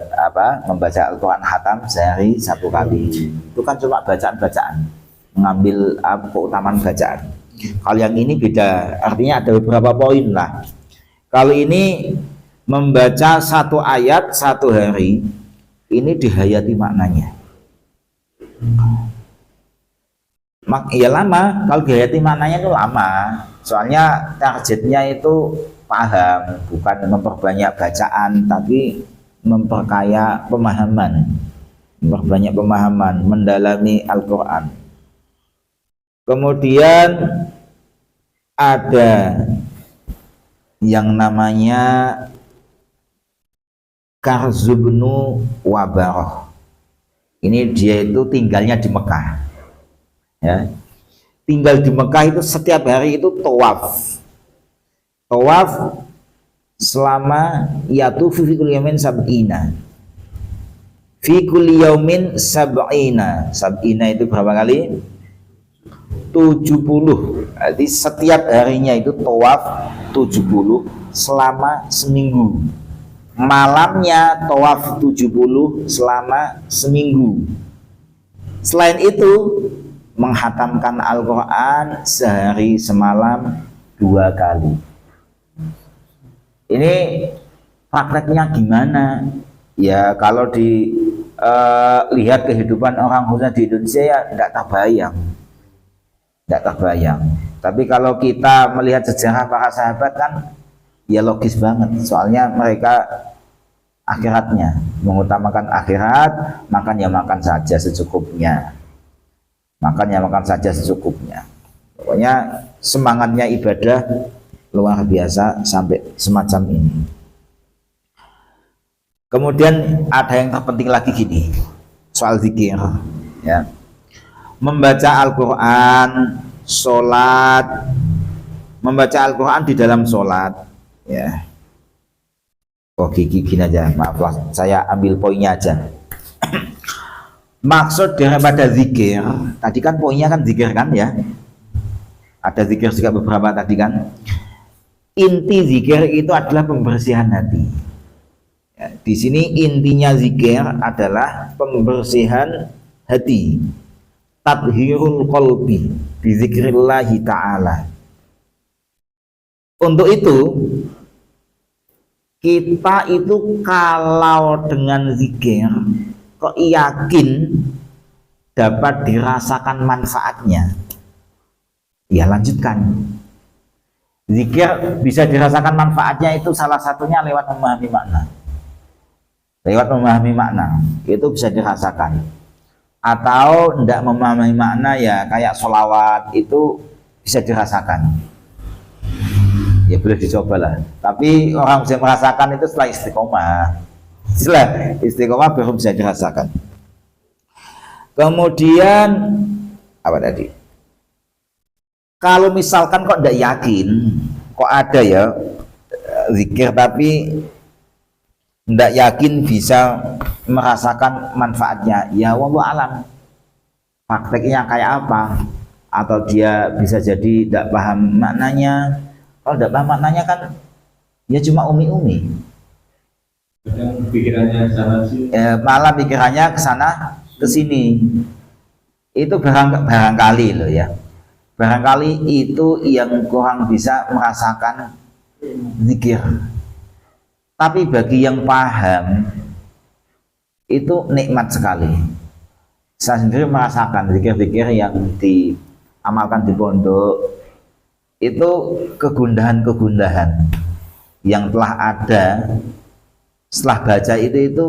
membaca Al-Quran khatam sehari 1 kali, itu kan cuma bacaan-bacaan, mengambil keutamaan bacaan. Kalau yang ini beda, artinya ada beberapa poin lah. Kalau ini membaca 1 ayat 1 hari, ini dihayati maknanya. Ya lama, kalau dihayati maknanya itu lama, soalnya targetnya itu paham, bukan memperbanyak bacaan, tapi memperkaya pemahaman, memperbanyak pemahaman, mendalami Al-Quran. Kemudian ada yang namanya Karzubnu Wabaroh. Ini dia itu tinggalnya di Mekah ya. Tinggal di Mekah itu setiap hari itu tawaf selama yatufu fi kulli yaumin sab'ina. Fi kulli yaumin sab'ina. Sab'ina itu berapa kali? 70. Jadi setiap harinya itu tawaf 70 selama seminggu. Malamnya tawaf 70 selama seminggu. Selain itu menghatamkan Al-Quran sehari semalam 2 kali. Ini prakteknya gimana? Ya kalau lihat kehidupan orang khususnya di Indonesia ya tidak terbayang. Tapi kalau kita melihat sejarah para sahabat kan ya logis banget. Soalnya mereka akhiratnya, mengutamakan akhirat, makan ya makan saja secukupnya. Pokoknya semangatnya ibadah luar biasa sampai semacam ini. Kemudian ada yang terpenting lagi gini, soal zikir ya. Membaca Al-Quran, sholat, membaca Al-Quran di dalam sholat ya. Gini aja, maaf lah, saya ambil poinnya aja. Maksud daripada zikir tadi kan poinnya kan zikir kan ya, ada zikir juga beberapa tadi kan. Inti zikir itu adalah pembersihan hati ya, di sini intinya zikir adalah pembersihan hati, tathhirul qalbi bi zikrillahi ta'ala. Untuk itu kita itu kalau dengan zikir kok yakin dapat dirasakan manfaatnya, ya lanjutkan. Zikir bisa dirasakan manfaatnya itu salah satunya lewat memahami makna. Lewat memahami makna itu bisa dirasakan. Atau tidak memahami makna ya kayak sholawat itu bisa dirasakan. Ya boleh dicoba lah. Tapi orang bisa merasakan itu setelah istiqomah. Setelah istiqomah baru bisa dirasakan. Kemudian apa tadi? Kalau misalkan kok tidak yakin, kok ada ya zikir tapi tidak yakin bisa merasakan manfaatnya, ya wallahu alam. Prakteknya kayak apa? Atau dia bisa jadi tidak paham maknanya. Kalau tidak paham maknanya kan ya cuma umi-umi. Pikirannya sana sih. Malah pikirannya ke sana ke sini. Itu barangkali loh ya. Barangkali itu yang kurang bisa merasakan zikir. Tapi bagi yang paham itu nikmat sekali. Saya sendiri merasakan zikir-zikir yang diamalkan di pondok itu kegundahan-kegundahan yang telah ada setelah baca itu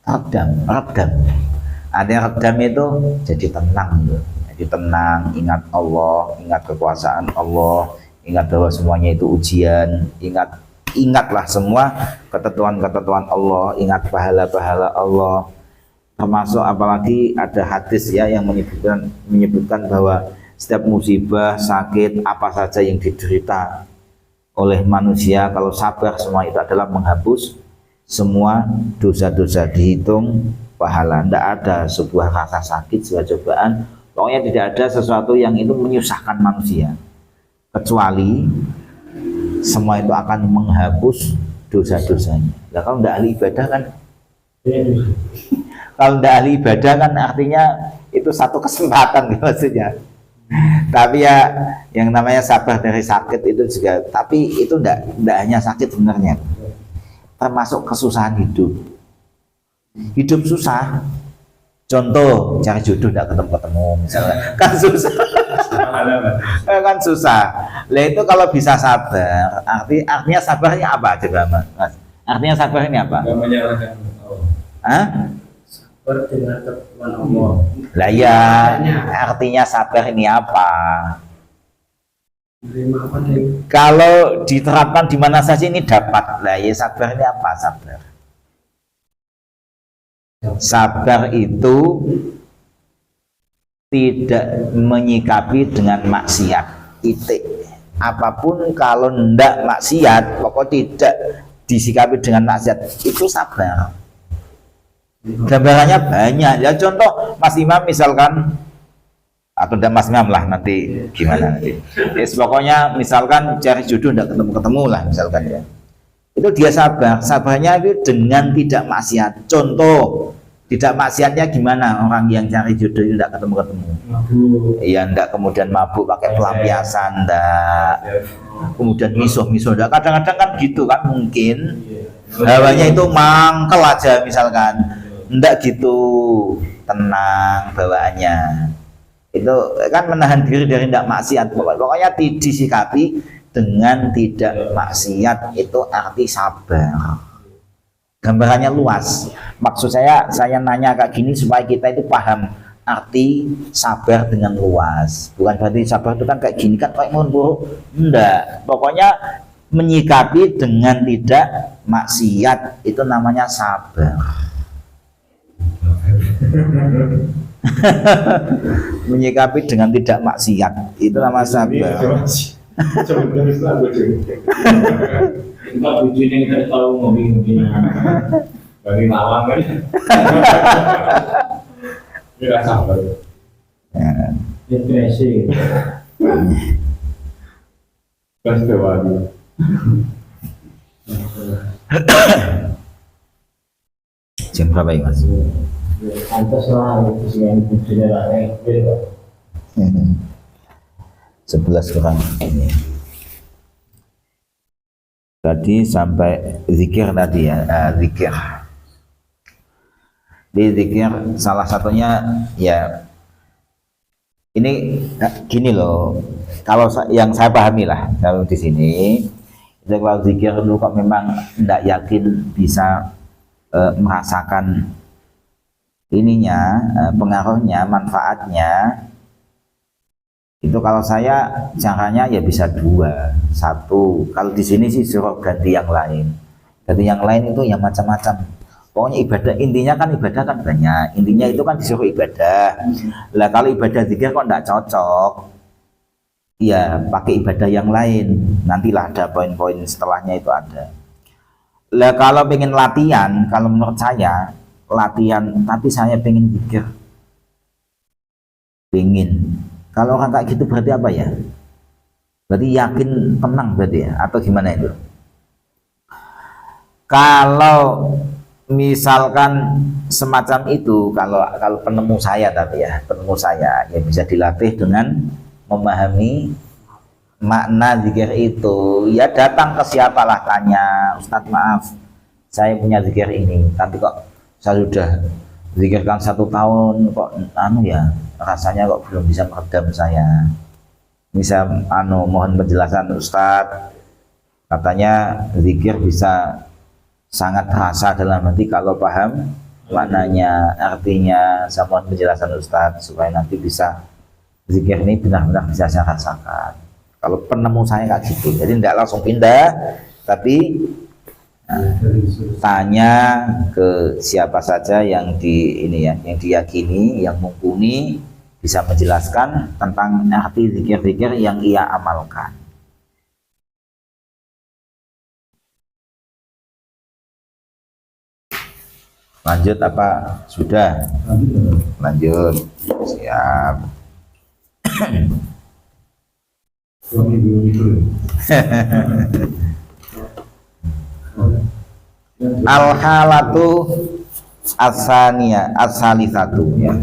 redam. Ada redam itu jadi tenang gitu. Jadi tenang, ingat Allah, ingat kekuasaan Allah, ingat bahwa semuanya itu ujian, ingatlah semua ketentuan-ketentuan Allah, ingat pahala-pahala Allah. Termasuk apalagi ada hadis ya yang menyebutkan bahwa setiap musibah, sakit, apa saja yang diderita oleh manusia, kalau sabar semua itu adalah menghapus semua dosa-dosa, dihitung pahala. Tidak ada sebuah rasa sakit, sebuah cobaan, pokoknya tidak ada sesuatu yang itu menyusahkan manusia, kecuali semua itu akan menghapus dosa-dosanya. Nah, kalau tidak ahli ibadah kan kalau tidak ahli ibadah kan artinya itu satu kesempatan gitu maksudnya. Tapi ya yang namanya sabar dari sakit itu juga, tapi itu tidak hanya sakit sebenarnya, termasuk kesusahan hidup susah. Contoh cari jodoh tidak ketemu misalnya, kan susah. Kan susah. Lah itu kalau bisa sabar, artinya sabarnya apa coba Mas? Artinya sabar ini apa? Sabar dengan ketentuan Allah. Lah ya, artinya sabar ini apa? Kalau diterapkan di mana saja ini dapat. Lah ya, sabar ini apa? Sabar itu tidak menyikapi dengan maksiat. Titik. Apapun kalau ndak maksiat, pokok tidak disikapi dengan maksiat, itu sabar. Gambarannya banyak ya. Contoh Mas Imam misalkan, atau tidak Mas Imam lah, nanti gimana nanti. Pokoknya misalkan cari jodoh ndak ketemu lah misalkan ya. Itu dia sabar. Sabarnya itu dengan tidak maksiat. Contoh tidak maksiatnya gimana? Orang yang cari jodoh itu tidak ketemu. Iya, ndak kemudian mabuk pakai pelampiasan, ndak. Kemudian misuh, ndak. Kadang-kadang kan gitu kan, mungkin hawanya itu mangkel aja misalkan. Ndak gitu, tenang bawaannya. Itu kan menahan diri dari ndak maksiat. Pokoknya disikapi dengan tidak maksiat, itu arti sabar. Gambarannya luas. Maksud saya nanya kayak gini supaya kita itu paham arti sabar dengan luas. Bukan berarti sabar itu kan kayak gini kan kayak mohon buruk. Enggak. Pokoknya menyikapi dengan tidak maksiat itu namanya sabar. Menyikapi dengan tidak maksiat itu nama sabar. Enggak bujurnya kita tahu ngopi-ngopi bagi lawang kan. Tidak sabar. Depresi. Pas tewadi. Jam berapa ya Mas? Antas lah itu sih yang bujurnya lah. 11 kurang ini. Tadi sampai zikir tadi ya, zikir. Di zikir salah satunya ya ini gini loh. Kalau yang saya pahami lah kalau di sini, kalau zikir dulu kok memang tidak yakin bisa merasakan ininya, pengaruhnya, manfaatnya. Itu kalau saya caranya ya bisa dua. Satu, kalau di sini sih suruh ganti yang lain. Ganti yang lain itu yang macam-macam. Pokoknya ibadah, intinya kan ibadah kan banyak. Intinya itu kan disuruh ibadah. Lah kalau ibadah zikir kok enggak cocok, ya pakai ibadah yang lain. Nantilah ada poin-poin setelahnya itu ada. Lah kalau pengen latihan, kalau menurut saya latihan, tapi saya pengen zikir. Pengen. Kalau orang kayak gitu berarti apa ya? Berarti yakin tenang berarti ya? Atau gimana itu? Kalau misalkan semacam itu, kalau penemu saya, tapi ya penemu saya ya bisa dilatih dengan memahami makna zikir itu. Ya datang ke siapalah, tanya, Ustadz maaf saya punya zikir ini, tapi kok saya sudah zikirkan 1 tahun kok rasanya kok belum bisa meredam saya. Bisa mohon penjelasan Ustadz, katanya zikir bisa sangat terasa dalam hati kalau paham maknanya, artinya. Saya mohon penjelasan Ustadz supaya nanti bisa zikir ini benar-benar bisa saya rasakan. Kalau penemu saya kayak gitu, jadi tidak langsung pindah, tapi tanya ke siapa saja yang yang diyakini, yang mumpuni, bisa menjelaskan tentang arti zikir-zikir yang ia amalkan. Lanjut apa sudah? Lanjut. Siap. Al-halatu as-salisatu ya.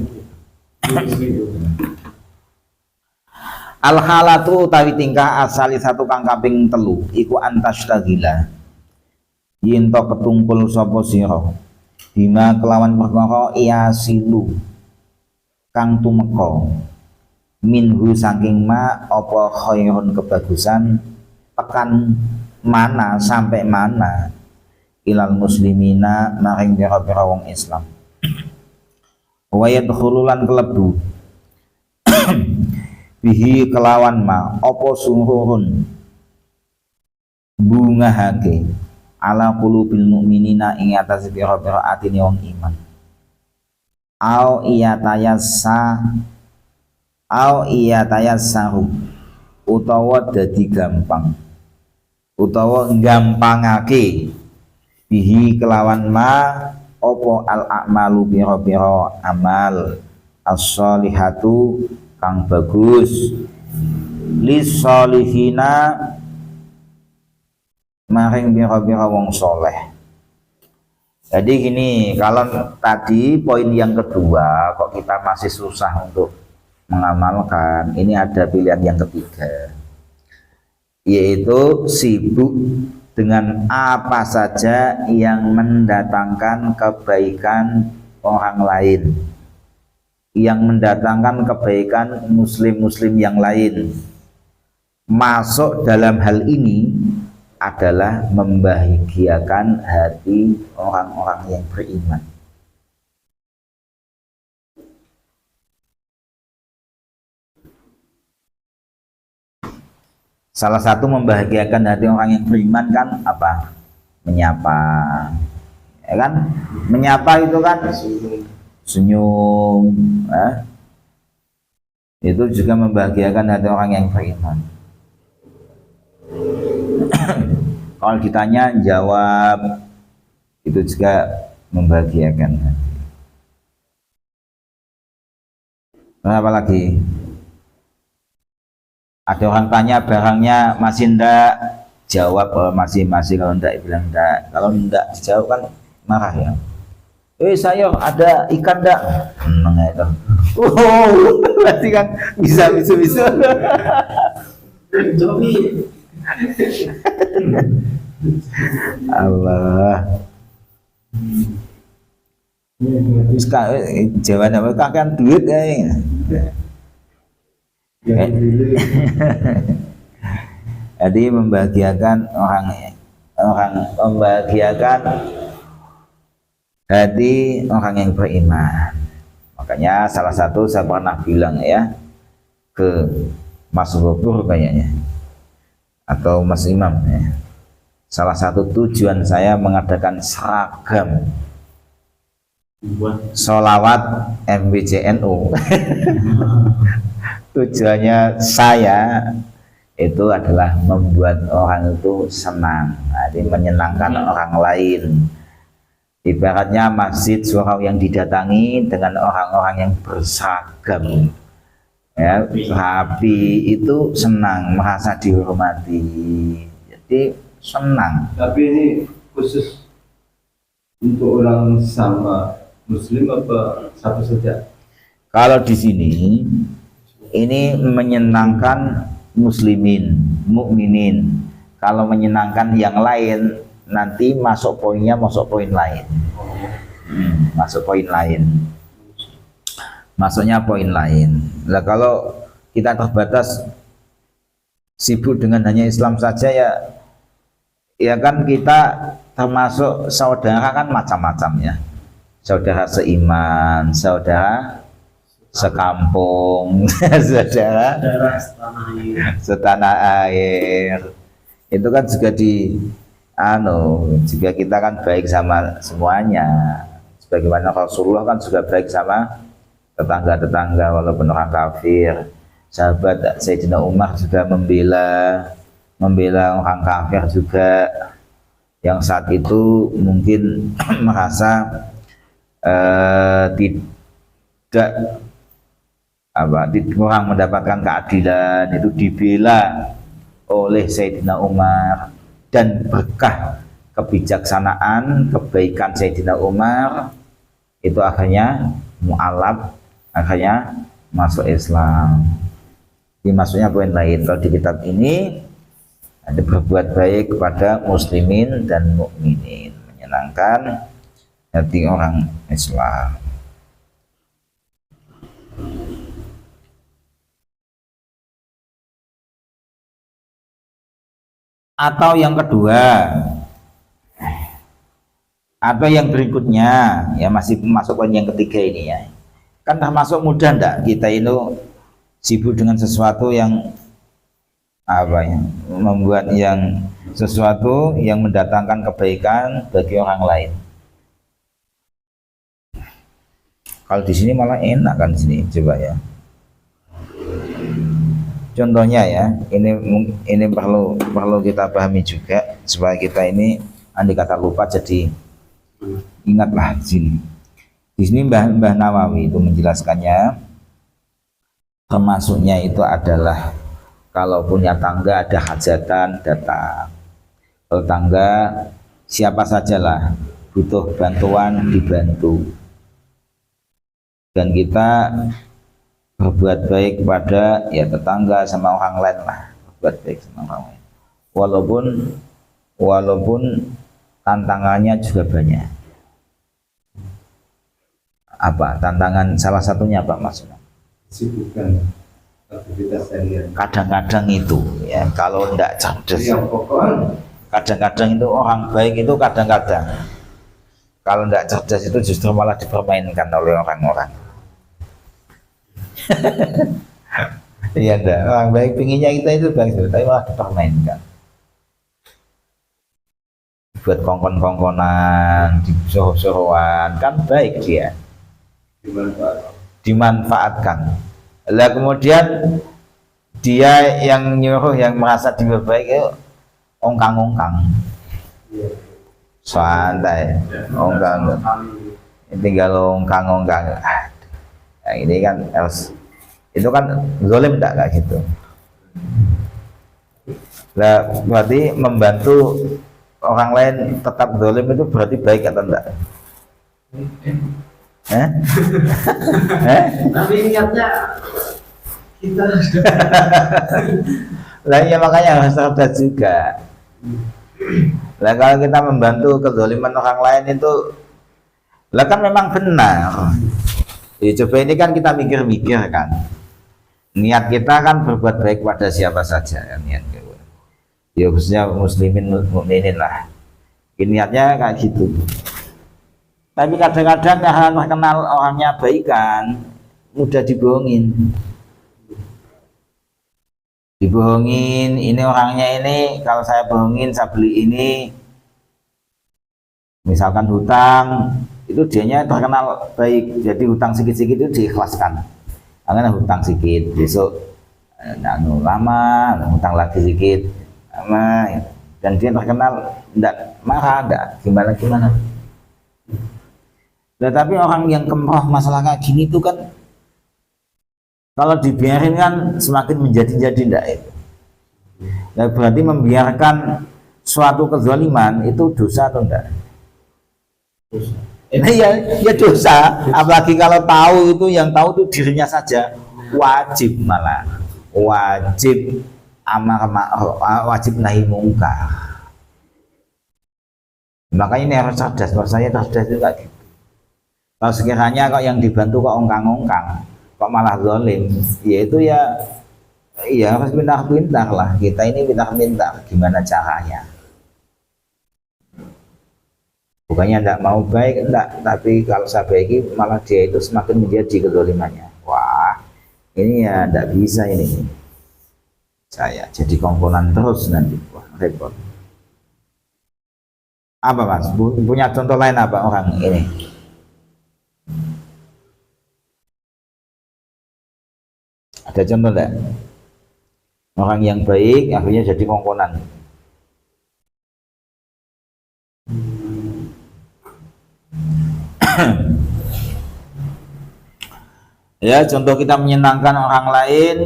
Al-halatu utawi tingkah as-salisatu kang kaping 3 iku antastagila yen to ketungkul sapa sira bima kelawan perkara silu kang tumeka minhu saking ma apa khairun kebagusan tekan mana sampai mana ilal muslimina maring pira-pira wong Islam wa yadkhululan kelebu bihi kelawan ma apa sungurun bungahake ala qulubil mu'minina ing atase pira-pira atine wong iman au iya tayassahu utawa dadi gampang utawa gampangake bihi kelawan ma opo al a'malu pira-pira amal as-solihatu kang bagus lis solihina maring pira-pira wong soleh. Jadi gini, kalau tadi poin yang kedua kok kita masih susah untuk mengamalkan, ini ada pilihan yang ketiga, yaitu sibuk dengan apa saja yang mendatangkan kebaikan orang lain, yang mendatangkan kebaikan muslim-muslim yang lain. Masuk dalam hal ini adalah membahagiakan hati orang-orang yang beriman. Salah satu membahagiakan hati orang yang beriman kan apa? Menyapa, ya kan? Menyapa itu kan senyum, itu juga membahagiakan hati orang yang beriman. Kalau ditanya jawab, itu juga membahagiakan hati. Apa lagi? Ada orang tanya barangnya masih ndak, jawab masih, kalau ndak bilang ndak. Kalau ndak dijawab kan marah ya. Saya ada ikan ndak? Itu. Oh, berarti kan bisa. Allah. Jawabannya apa? Kakean duit ya. Jadi membahagiakan orang membahagiakan hati orang yang beriman. Makanya salah satu saya pernah bilang ya ke Mas Gopur kayaknya atau Mas Imam ya. Salah satu tujuan saya mengadakan seragam sholawat MBCNU. Tujuannya saya itu adalah membuat orang itu senang, jadi menyenangkan orang lain. Ibaratnya masjid surau yang didatangi dengan orang-orang yang berseragam, ya, rapi, itu senang, merasa dihormati, jadi senang. Tapi ini khusus untuk orang sama Muslim apa satu saja? Kalau di sini ini menyenangkan muslimin, mukminin. Kalau menyenangkan yang lain, nanti masuk poinnya masuk poin lain. Masuk poin lain. Masuknya poin lain. Nah, kalau kita terbatas sibuk dengan hanya Islam saja ya kan kita termasuk saudara kan macam-macam ya. Saudara seiman, saudara sekampung, saudara setanah air. Itu kan juga juga kita kan baik sama semuanya. Sebagaimana Rasulullah kan juga baik sama tetangga-tetangga walaupun orang kafir. Sahabat Sayyidina Umar juga membela orang kafir juga yang saat itu mungkin merasa kurang mendapatkan keadilan, itu dibela oleh Sayyidina Umar, dan berkah kebijaksanaan kebaikan Sayyidina Umar itu akhirnya mu'alaf, akhirnya masuk Islam. Dimasuknya poin lain. Kalau di kitab ini ada berbuat baik kepada muslimin dan mukminin, menyenangkan hati orang Islam. Atau yang kedua, atau yang berikutnya, ya masih masuk poin yang ketiga ini ya. Kan termasuk mudah ndak kita ini sibuk dengan sesuatu yang membuat sesuatu yang mendatangkan kebaikan bagi orang lain. Kalau di sini malah enak kan, di sini coba ya. Contohnya ya, ini perlu kita pahami juga supaya kita ini andai kata lupa jadi ingatlah di sini. Di sini Mbah Nawawi itu menjelaskannya, termasuknya itu adalah kalau punya tangga ada hajatan datang. Kalau tangga siapa sajalah butuh bantuan dibantu. Dan kita berbuat baik kepada ya tetangga sama orang lain lah, berbuat baik sama orang lain. Walaupun tantangannya juga banyak. Apa tantangan, salah satunya apa maksudnya? Sibukan aktivitas harian. Kadang-kadang itu ya kalau tidak cerdas. Yang pokok Kadang-kadang itu orang baik itu kadang-kadang kalau tidak cerdas itu justru malah dipermainkan oleh orang-orang. Iya enggak, orang baik pinginnya kita itu baik, tapi malah dipermainkan. Buat kongkon-kongkonan, disuruh-suruhan, kan baik dia. Dimanfaatkan. Lah kemudian dia yang nyuruh, yang merasa dia baik itu ongkang-ongkang. Santai, ongkang. Tinggal ongkang-ongkang. Nah, ini kan itu kan zalim enggak kayak gitu. Nah, berarti membantu orang lain tetap zalim itu berarti baik atau enggak? Tapi niatnya kita Lah ya makanya harus cerdas juga. Lah kalau kita membantu kezaliman orang lain itu Lah kan memang benar. Ya, coba ini kan kita mikir-mikir kan. Niat kita kan berbuat baik pada siapa saja kan, niat kita. Ya khususnya muslimin mukminin lah. Ini niatnya kayak gitu. Tapi kadang-kadang karena kenal orangnya baik kan, mudah dibohongin. Dibohongin, ini orangnya ini, kalau saya bohongin saya beli ini, misalkan hutang, itu dianya terkenal baik, jadi hutang sedikit-sedikit itu diikhlaskan. Karena hutang sedikit, besok lama, hutang lagi sedikit, lama, dan dia terkenal enggak marah, enggak gimana-gimana. Tetapi orang yang kemroh masalah kayak gini itu kan, kalau dibiarin kan semakin menjadi-jadi enggak itu. Nah, berarti membiarkan suatu kezaliman itu dosa atau enggak? Dosa. Ini ya dosa, apalagi kalau tahu itu, yang tahu itu dirinya saja, wajib malah wajib amar ma'ruf, wajib nahi mungkar. Makanya ini harus cerdas, kalau saya cerdas juga gitu. Kalau sekiranya kok yang dibantu kok ongkang-ongkang, kok malah zalim, ya itu ya harus pintar-pintar lah, kita ini pintar-pintar gimana caranya. Bukannya tidak mau baik, enggak, tapi kalau saya baiki malah dia itu semakin menjadi kezalimannya. Wah, ini ya tidak bisa ini. Saya jadi komponen terus nanti. Wah, repot. Apa Mas? Punya contoh lain apa orang ini? Ada contoh enggak? Orang yang baik akhirnya jadi komponen. Ya, contoh kita menyenangkan orang lain,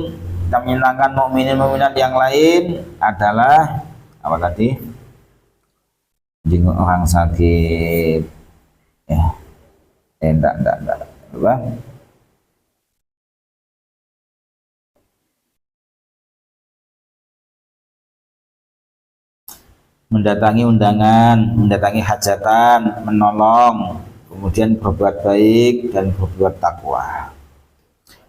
kita menyenangkan mukminin-mukminat yang lain adalah apa tadi? Jenguk orang sakit, ya, enggak, apa? Mendatangi undangan, mendatangi hajatan, menolong, kemudian berbuat baik dan berbuat takwa.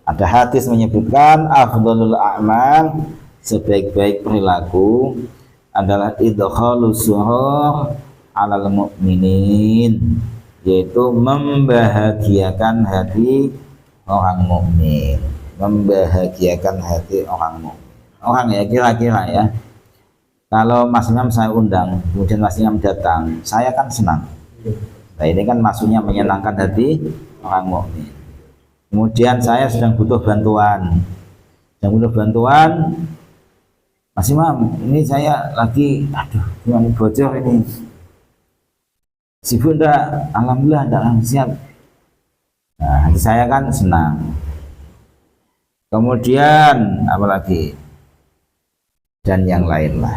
Ada hadis menyebutkan afdhalul a'mal, sebaik-baik perilaku adalah idkhalus surur 'alal mu'minin, yaitu membahagiakan hati orang mukmin, membahagiakan hati orang mukmin. Orang ya kira-kira ya. Kalau Mas Imam saya undang, kemudian Mas Imam datang, saya kan senang. Nah, ini kan maksudnya menyenangkan hati orang mukmin. Kemudian saya sedang butuh bantuan, Mas Imam, ini saya lagi, gimana bocor ini, sibuk enggak? Alhamdulillah enggak, siap. Nah, hati saya kan senang. Kemudian apa lagi? Dan yang lain lah.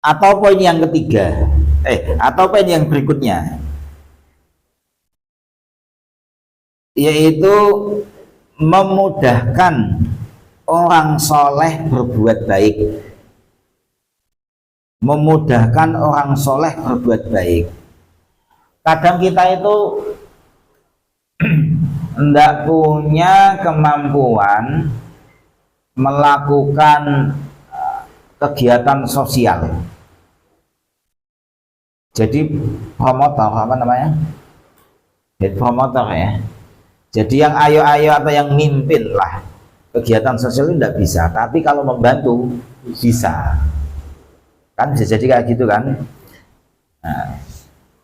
Atau poin yang ketiga, atau poin yang berikutnya, yaitu memudahkan orang soleh berbuat baik. Memudahkan orang soleh berbuat baik. Kadang kita itu tidak punya kemampuan melakukan kegiatan sosial. Jadi promotor, apa namanya? Jadi promotor ya. Jadi yang ayo-ayo atau yang mimpin lah kegiatan sosial itu tidak bisa. Tapi kalau membantu bisa. Kan bisa jadi kayak gitu kan. Nah,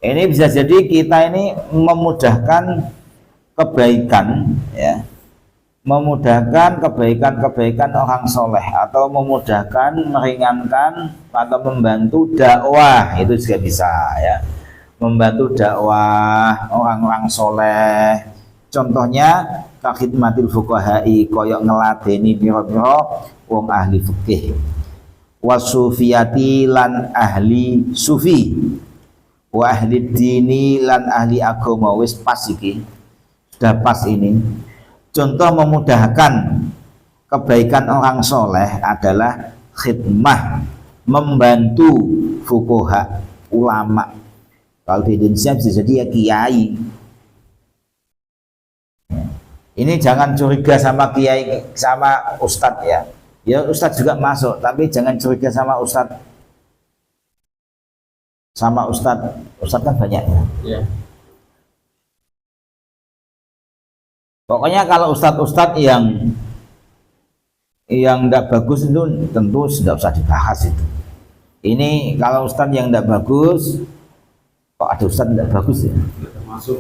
ini bisa jadi kita ini memudahkan kebaikan ya, memudahkan kebaikan-kebaikan orang soleh, atau memudahkan, meringankan atau membantu dakwah, itu juga bisa ya, membantu dakwah orang-orang soleh. Contohnya khidmatil fuqaha'i, koyok ngeladeni piro-piro wong ahli fikih, wasufiyati lan ahli sufi, wa ahli dini lan ahli agama. Wis pas iki, sudah pas ini. Contoh memudahkan kebaikan orang soleh adalah khidmah membantu fuqaha, ulama. Kalau di Indonesia bisa jadi ya kiai. Ini jangan curiga sama kiai, sama ustadz ya. Ya ustadz juga masuk, tapi jangan curiga sama ustadz. Sama ustadz, ustadz kan banyak ya. Ya. Pokoknya kalau ustadz-ustadz yang tidak bagus itu tentu tidak usah dibahas itu. Ini kalau ustadz yang tidak bagus, kok ada ustadz tidak bagus ya? Masuk.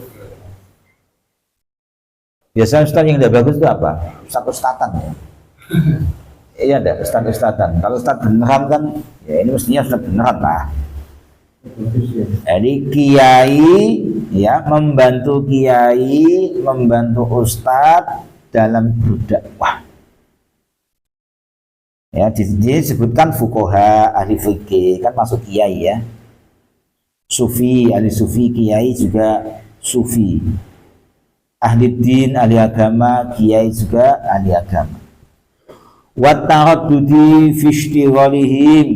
Biasanya ustadz yang tidak bagus itu apa? Ustadz-ustadzan ya. Iya ada ustadz-ustadzan. Kalau ustadz beneran kan, ya ini mestinya ustadz beneran lah. Jadi kiai ya membantu kiai, membantu ustadz dalam berdakwah. Ya disebutkan fuqaha, ahli fikih kan masuk kiai ya. Sufi, ahli sufi, kiai juga sufi. Ahli din, ahli agama, kiai juga ahli agama. Wa taraddudi fi ishtighalihim,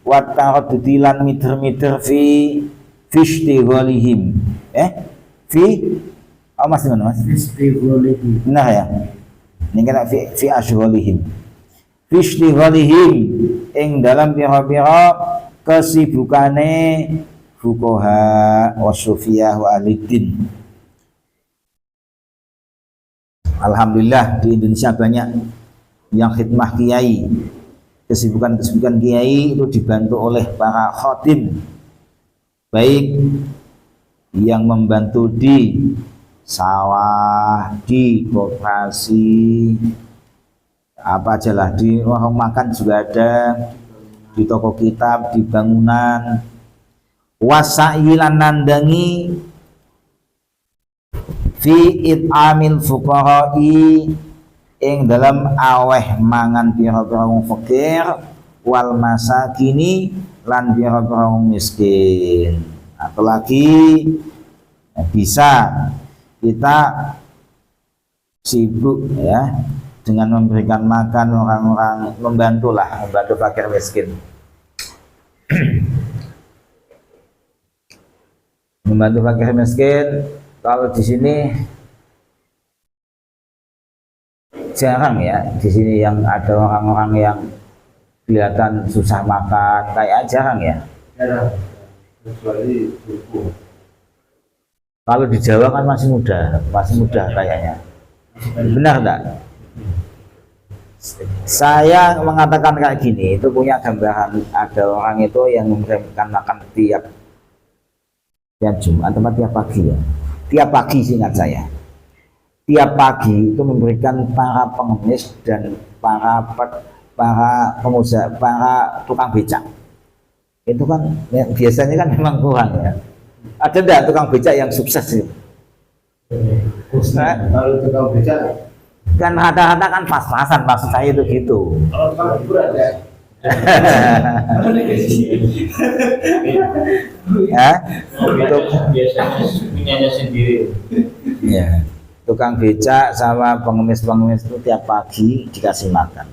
wa taraddudi lan miter-miter fi ishtighalihim. Fi masih mana Mas? Nah ya. Ini kan fi ashghalihim. Fi ishtighalihim ing dalam pira-pira kesibukane fuqaha wa sufiyah wa ahli din. Alhamdulillah di Indonesia banyak yang khidmah kiai. Kesibukan-kesibukan kiai itu dibantu oleh para khadim, baik yang membantu di sawah, di koperasi, apa aja lah, di warung makan juga ada, di toko kitab, di bangunan. Wasailan nandangi fi it'amil fuqara'i ing dalam aweh mangan pira-pira wong fakir wal masakini lan pira-pira wong miskin. Apalagi bisa kita sibuk ya dengan memberikan makan orang-orang, membantu fakir miskin. Membantu fakir miskin. Kalau di sini jarang ya, di sini yang ada orang-orang yang kelihatan susah makan, kayak jarang ya. Jarang. Kecuali suku. Kalau di Jawa kan masih mudah kayaknya. Benar enggak? Saya mengatakan kayak gini, itu punya gambaran ada orang itu yang memberikan makan tiap Jumat atau tiap pagi ya. Tiap pagi seingat saya. Tiap pagi itu memberikan para pengemis dan para pengusaha, para tukang becak. Itu kan ya, biasanya kan memang kurang ya. Ada enggak tukang becak yang sukses itu? Kalau tukang becak Kan rata-rata kan pas-pasan, maksud saya itu gitu. kalau tukang hiburan ya. Ya, untuk biasanya punyanya sendiri. ya, tukang becak sama pengemis-pengemis itu tiap pagi dikasih makan.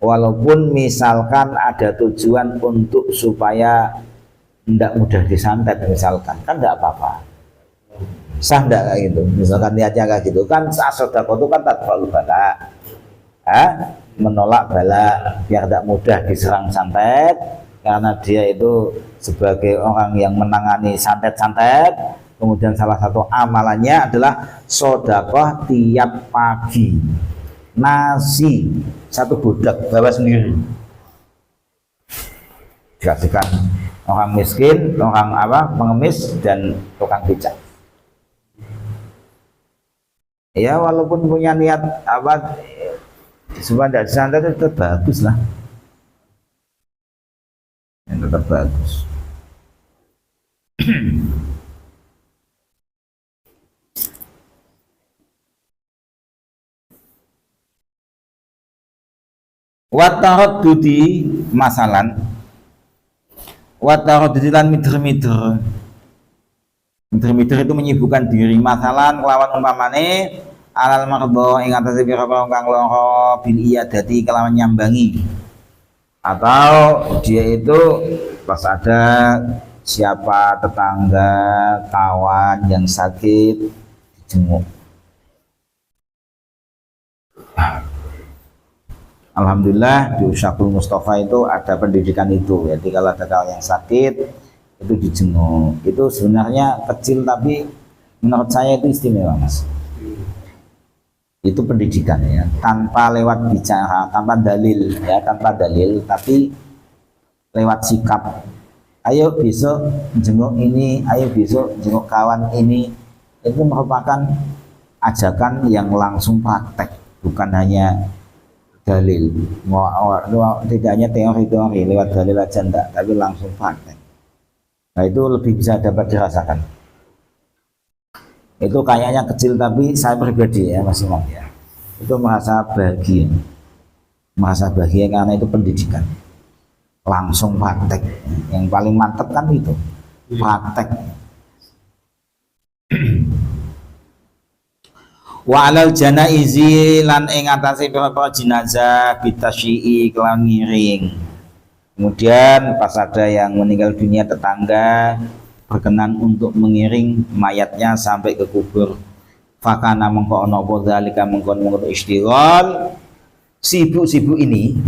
Walaupun misalkan ada tujuan untuk supaya tidak mudah disantet misalkan, kan tidak apa-apa. Sah enggak kayak gitu? Misalkan niatnya kayak gitu kan, sedekah itu kan tadfa'ul bala. Menolak bala biar tidak mudah diserang santet, karena dia itu sebagai orang yang menangani santet-santet. Kemudian salah satu amalannya adalah sedekah tiap pagi, nasi satu budak bawa sendiri dikasihkan orang miskin, orang pengemis dan tukang becak. Ya walaupun punya niat supaya tidak disantet itu tetap bagus lah, yang tetap bagus. Wataraddudi masalan, wataraddudi lan miter-miter itu menyibukkan diri masalan kelawan umpamane alal mardo ing atase pira-pira kang lara bil iyadati kelawan nyambangi, atau dia itu pas ada siapa tetangga kawan yang sakit dijenguk. Alhamdulillah di Usyakul Mustafa itu ada pendidikan itu. Jadi kalau ada kawan yang sakit itu dijenguk. Itu sebenarnya kecil tapi menurut saya itu istimewa, Mas. Itu pendidikan ya, tanpa lewat bicara, tanpa dalil ya, tanpa dalil, tapi lewat sikap. Ayo besok jenguk ini, ayo besok jenguk kawan ini. Itu merupakan ajakan yang langsung praktek, bukan hanya dalil, tidak hanya teori-teori lewat dalil aja enggak, tapi langsung praktek. Nah itu lebih bisa dapat dirasakan. Itu kayaknya kecil tapi saya pribadi ya Mas Imam ya, itu merasa bahagia karena itu pendidikan langsung praktek. Yang paling mantap kan itu praktek. Wa alal janaizi lan ing atase pira-pira jenazah bitasyi'i kelawan ngiring. Kemudian pas ada yang meninggal dunia tetangga berkenan untuk mengiring mayatnya sampai ke kubur. Fakana mengko ana apa zalika mengkon istighal sibuk-sibuk ini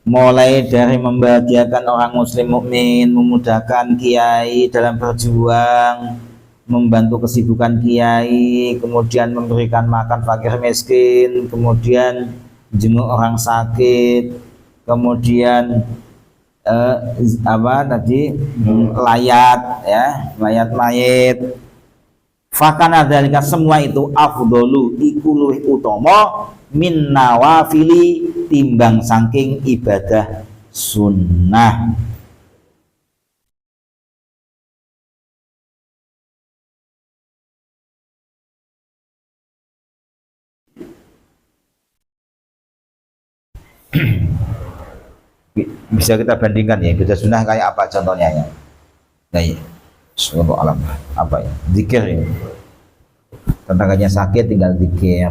mulai dari membahagiakan orang muslim mukmin, memudahkan kiai dalam berjuang, membantu kesibukan kiai, kemudian memberikan makan fakir miskin, kemudian jenguk orang sakit, kemudian layat ya, mayat. Fakana dzalika semua itu afdolu iku luwih utama min nawafili timbang saking ibadah sunnah. Bisa kita bandingkan ya, ibadah sunnah kayak apa contohnya ya? Nah, ya. Subhanallah alam apa ya? Zikir ya. Tetangganya sakit tinggal zikir.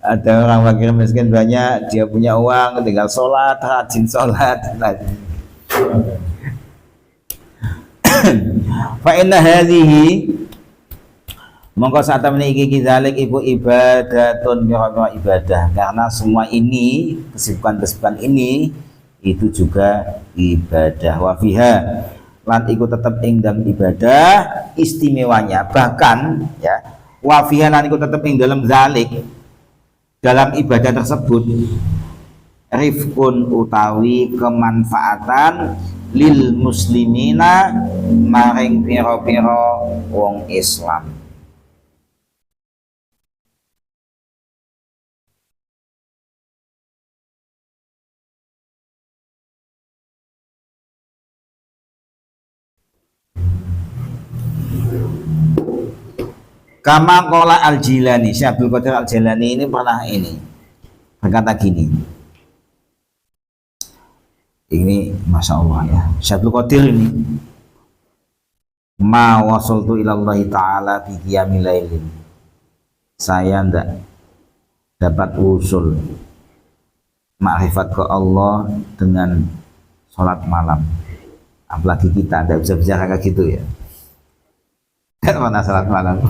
Ada orang fakir miskin banyak, dia punya uang, tinggal sholat, rajin sholat. Fa inna hadhihi mongko saat meniki kizalik ibu ibadatun ibadah, karena semua ini kesibukan ini itu juga ibadah. Wa fiha lan iku tetep ing dalam ibadah istimewanya, bahkan ya wa fiha lan iku tetep ing dalam zalik, dalam ibadah tersebut rifkun utawi kemanfaatan lil muslimina maring pira-pira wong Islam. Kama qala Al-Jilani, Syekh Abdul Qadir Al-Jilani ini pernah berkata gini. Ini Masya Allah ya, Syekh Abdul Qadir ini ma wasaltu ilallahi ta'ala bi qiyamil lailin, saya ndak dapat usul makrifat ke Allah dengan sholat malam. Apalagi kita tidak bisa bicara kayak gitu ya, mana sholat malam.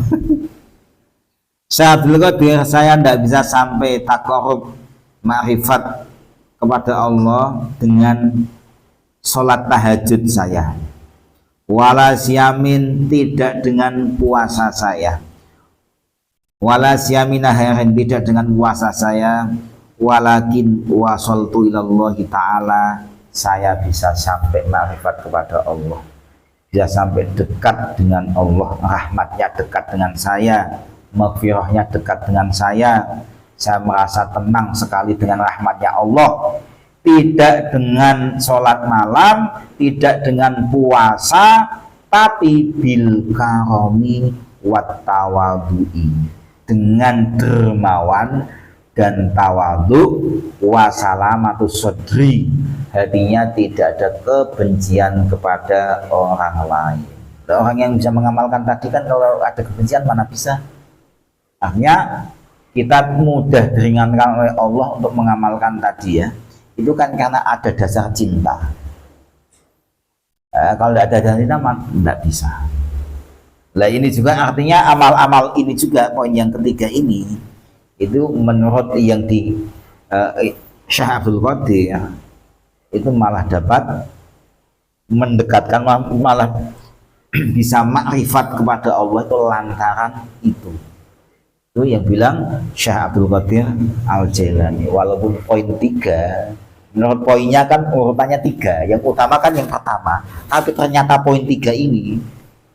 Saya tidak bisa sampai takarub makrifat kepada Allah dengan sholat tahajud saya, wala siyamin tidak dengan puasa saya, wala siyamina hairin tidak dengan puasa saya, walakin wasaltu ilallahi ta'ala, saya bisa sampai makrifat kepada Allah, bisa sampai dekat dengan Allah, rahmatnya dekat dengan saya, maghfirahnya dekat dengan saya merasa tenang sekali dengan rahmatnya Allah, tidak dengan sholat malam, tidak dengan puasa, tapi bil karomi wat tawadhu'i, dengan dermawan dan tawadhu, wasalamatu sodri, hatinya tidak ada kebencian kepada orang lain. Orang yang bisa mengamalkan tadi kan kalau ada kebencian mana bisa. Akhirnya kita mudah diringankan oleh Allah untuk mengamalkan tadi ya. Itu kan karena ada dasar cinta. Kalau tidak ada dasar cinta tidak bisa. Nah ini juga artinya amal-amal ini juga poin yang ketiga ini itu menurut yang di Syekh Abdul Qadir itu malah dapat mendekatkan malah bisa makrifat kepada Allah itu lantaran itu yang bilang Syekh Abdul Qadir Al-Jailani. Walaupun poin 3 menurut poinnya kan urutannya 3, yang utama kan yang pertama, tapi ternyata poin 3 ini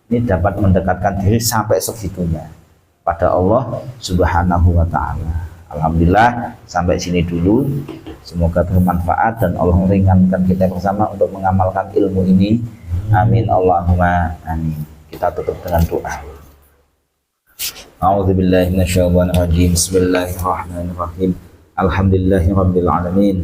dapat mendekatkan diri sampai segitunya pada Allah Subhanahu wa Ta'ala. Alhamdulillah, sampai sini dulu. Semoga bermanfaat dan Allah meringankan kita bersama untuk mengamalkan ilmu ini. Amin Allahumma amin. Kita tutup dengan doa. A'udzubillahi minasyaitonir rajim. Bismillahirrahmanirrahim. Alhamdulillahirabbil alamin.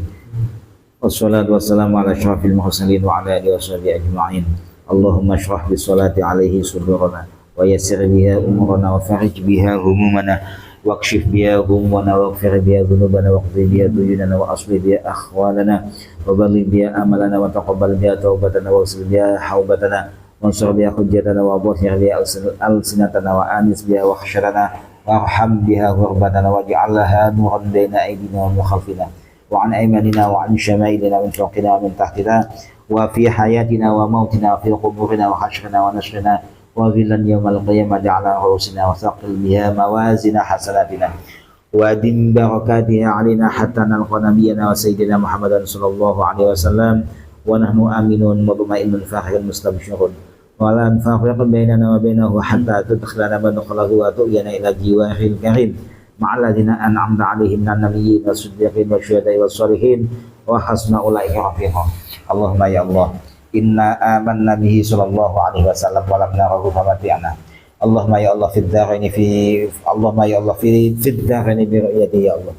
Wassalatu wassalamu ala asyrafil mursalin wa ala alihi washabihi ajma'in. Allahumma syrah bis salati alaihi sudurana wa yassir biha umurana wa farij biha humumana wakshif biha humumana waghfir biha dhunubana waqdi biha duyunana wa aslih biha akhwalana wa balligh biha amalana wa taqabbal biha taubatana wa usil biha haubatana wa ansur biha hujjatana wa dhahir biha alsinatana wa anis biha wakhsharana warham biha ghurbatana waj'alha nuran baina aydina wa khalfina wa an aymanina wa an syama'ilina min fawqina wa min tahtina wa fi hayatina wa mautina wa fi quburina wa hashrina wa nashrina wa ghillan yawmal qiyamati ala rusina wa thaqil biha mawazina hasanatina wa dim barakatiha alina hatta nalqa nabiyyana wa sayyidina Muhammadan sallallahu alaihi wasallam wa nahnu aminun mutma'innun fakhirun mustabshirun wa la nafariq bainana wa bainahu hatta tudkhilana madkhalahu wa tu'yana ila jiwaril karim ma'alladina an'amta alaihim minan nabiyyin was-siddiqin wasyuhada'i was-shalihin wa hasuna ulaika rafiqa. Allahumma ya Allah, inna amanna bihi sallallahu alaihi wasallam wa lam narahu famati'na. Allahumma ya Allah fid dharaini Allahumma ya Allah fid dharaini bi ru'yati ya Allah.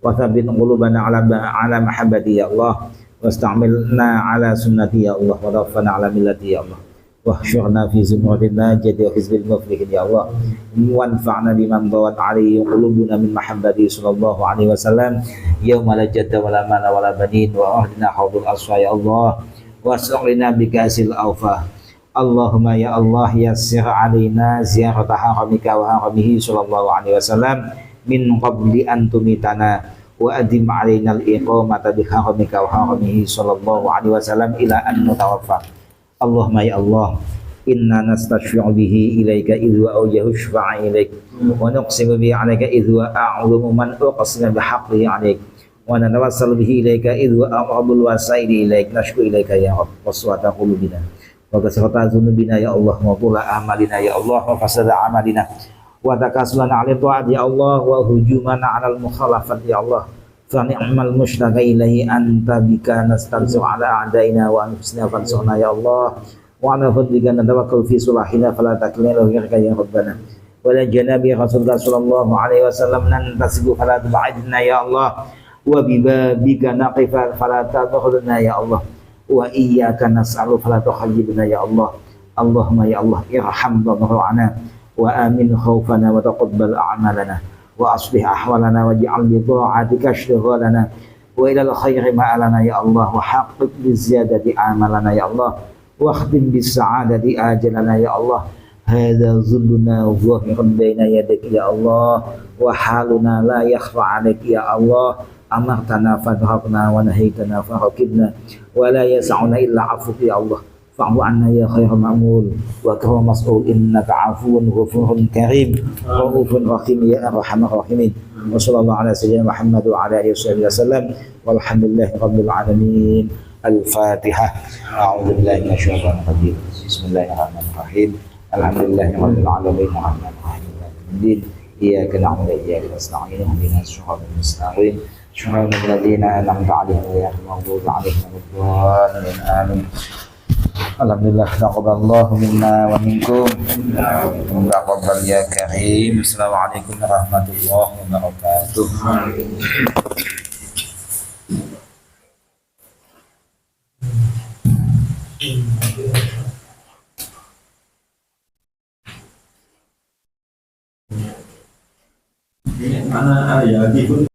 Wa thabbit qulubana ala mahabbati ya Allah. Wasta'milna ala sunnati ya Allah. Wa tawaffana ala millati ya Allah. Wahsyurna fi zumratin najati wa hizbil muflihin ya Allah. Wanfa'na biman dawat alaihi qulubuna min mahabbati sallallahu alaihi wasallam yauma la jadda wala mala wala banin wa ahdina haudul asfa ya Allah was'alina bikasil awfa. Allahumma ya Allah yassir alaina ziyarata haramika wa haramihi sallallahu alaihi wasallam min qabli an tumitana wa adim alaina al-iqamata bi haramika wa haramihi sallallahu alaihi wasallam ila an nutawaffa. Allahumma ya Allah, inna nastashfi'u bihi ilaika idh wa awjahu syfa'a ilaik wa nuqsimu bihi alaika idh wa a'udhu man uqsima bihaqqihi alaik wa natawassalu bihi ilaika idh wa aqrabul wasaili ilaik nashku ilaika ya Rabb waswata qulubina wa kasrata dzunubina ya Allah wa qula amalina ya Allah wa fasada amalina wa takasulana 'ala ta'at ya Allah wa hujumana 'alal mukhalafat ya Allah fa ni'mal mushtaka ilahi anta bika nastansu 'ala a'daina wa anfusina fansurna ya Allah wa ala fadlika natawakkal fi sulahina fala takilna ghairaka ya rabbana wa la janabi rasulullah sallallahu alaihi wasallam nantasibu fala tub'idna ya Allah wa bibabika naqifa fala tadkhulna ya Allah wa iyyaka nas'alu fala tukhayyibna ya Allah. Allahumma ya Allah irham dhamra'ana wa amin khawfana wa taqabbal a'malana wa aslih ahwalana waj'al bi ta'atika ashghalana wa ila al-khairi ma'alana ya Allah wa haqqiq bi ziyadati amalana ya Allah واختم بالسعادة آجلنا يا الله هذا ظلنا ظاهر بين يديك يا الله وحالنا لا يخفى عليك يا الله أمرتنا فادركنا ونهيتنا فركبنا ولا يسعنا إلا عفوك يا الله فاعف عنا يا خير مأمول وكرم مسؤول إنك عفو غفور كريم رؤوف رحيم يا أرحم الراحمين وصلى الله على سيدنا محمد وعلى آله وصحبه وسلم والحمد لله رب العالمين. Al-Fatihah. A'udzubillahi minasyaitonir rajim. Bismillahirrahmanirrahim. Alhamdulillahirabbil alamin. Arrahmanirrahim. Iyyaka na'budu wa iyyaka nasta'in. Ihdinas siratal mustaqim. Shiratal ladzina an'amta 'alaihim ghairil maghdubi 'alaihim waladdallin. Amin. Alhamdulillah taqabbalallahu minna wa minkum. Taqabbal ya karim. Assalamualaikum warahmatullahi wabarakatuh. makna ayati pun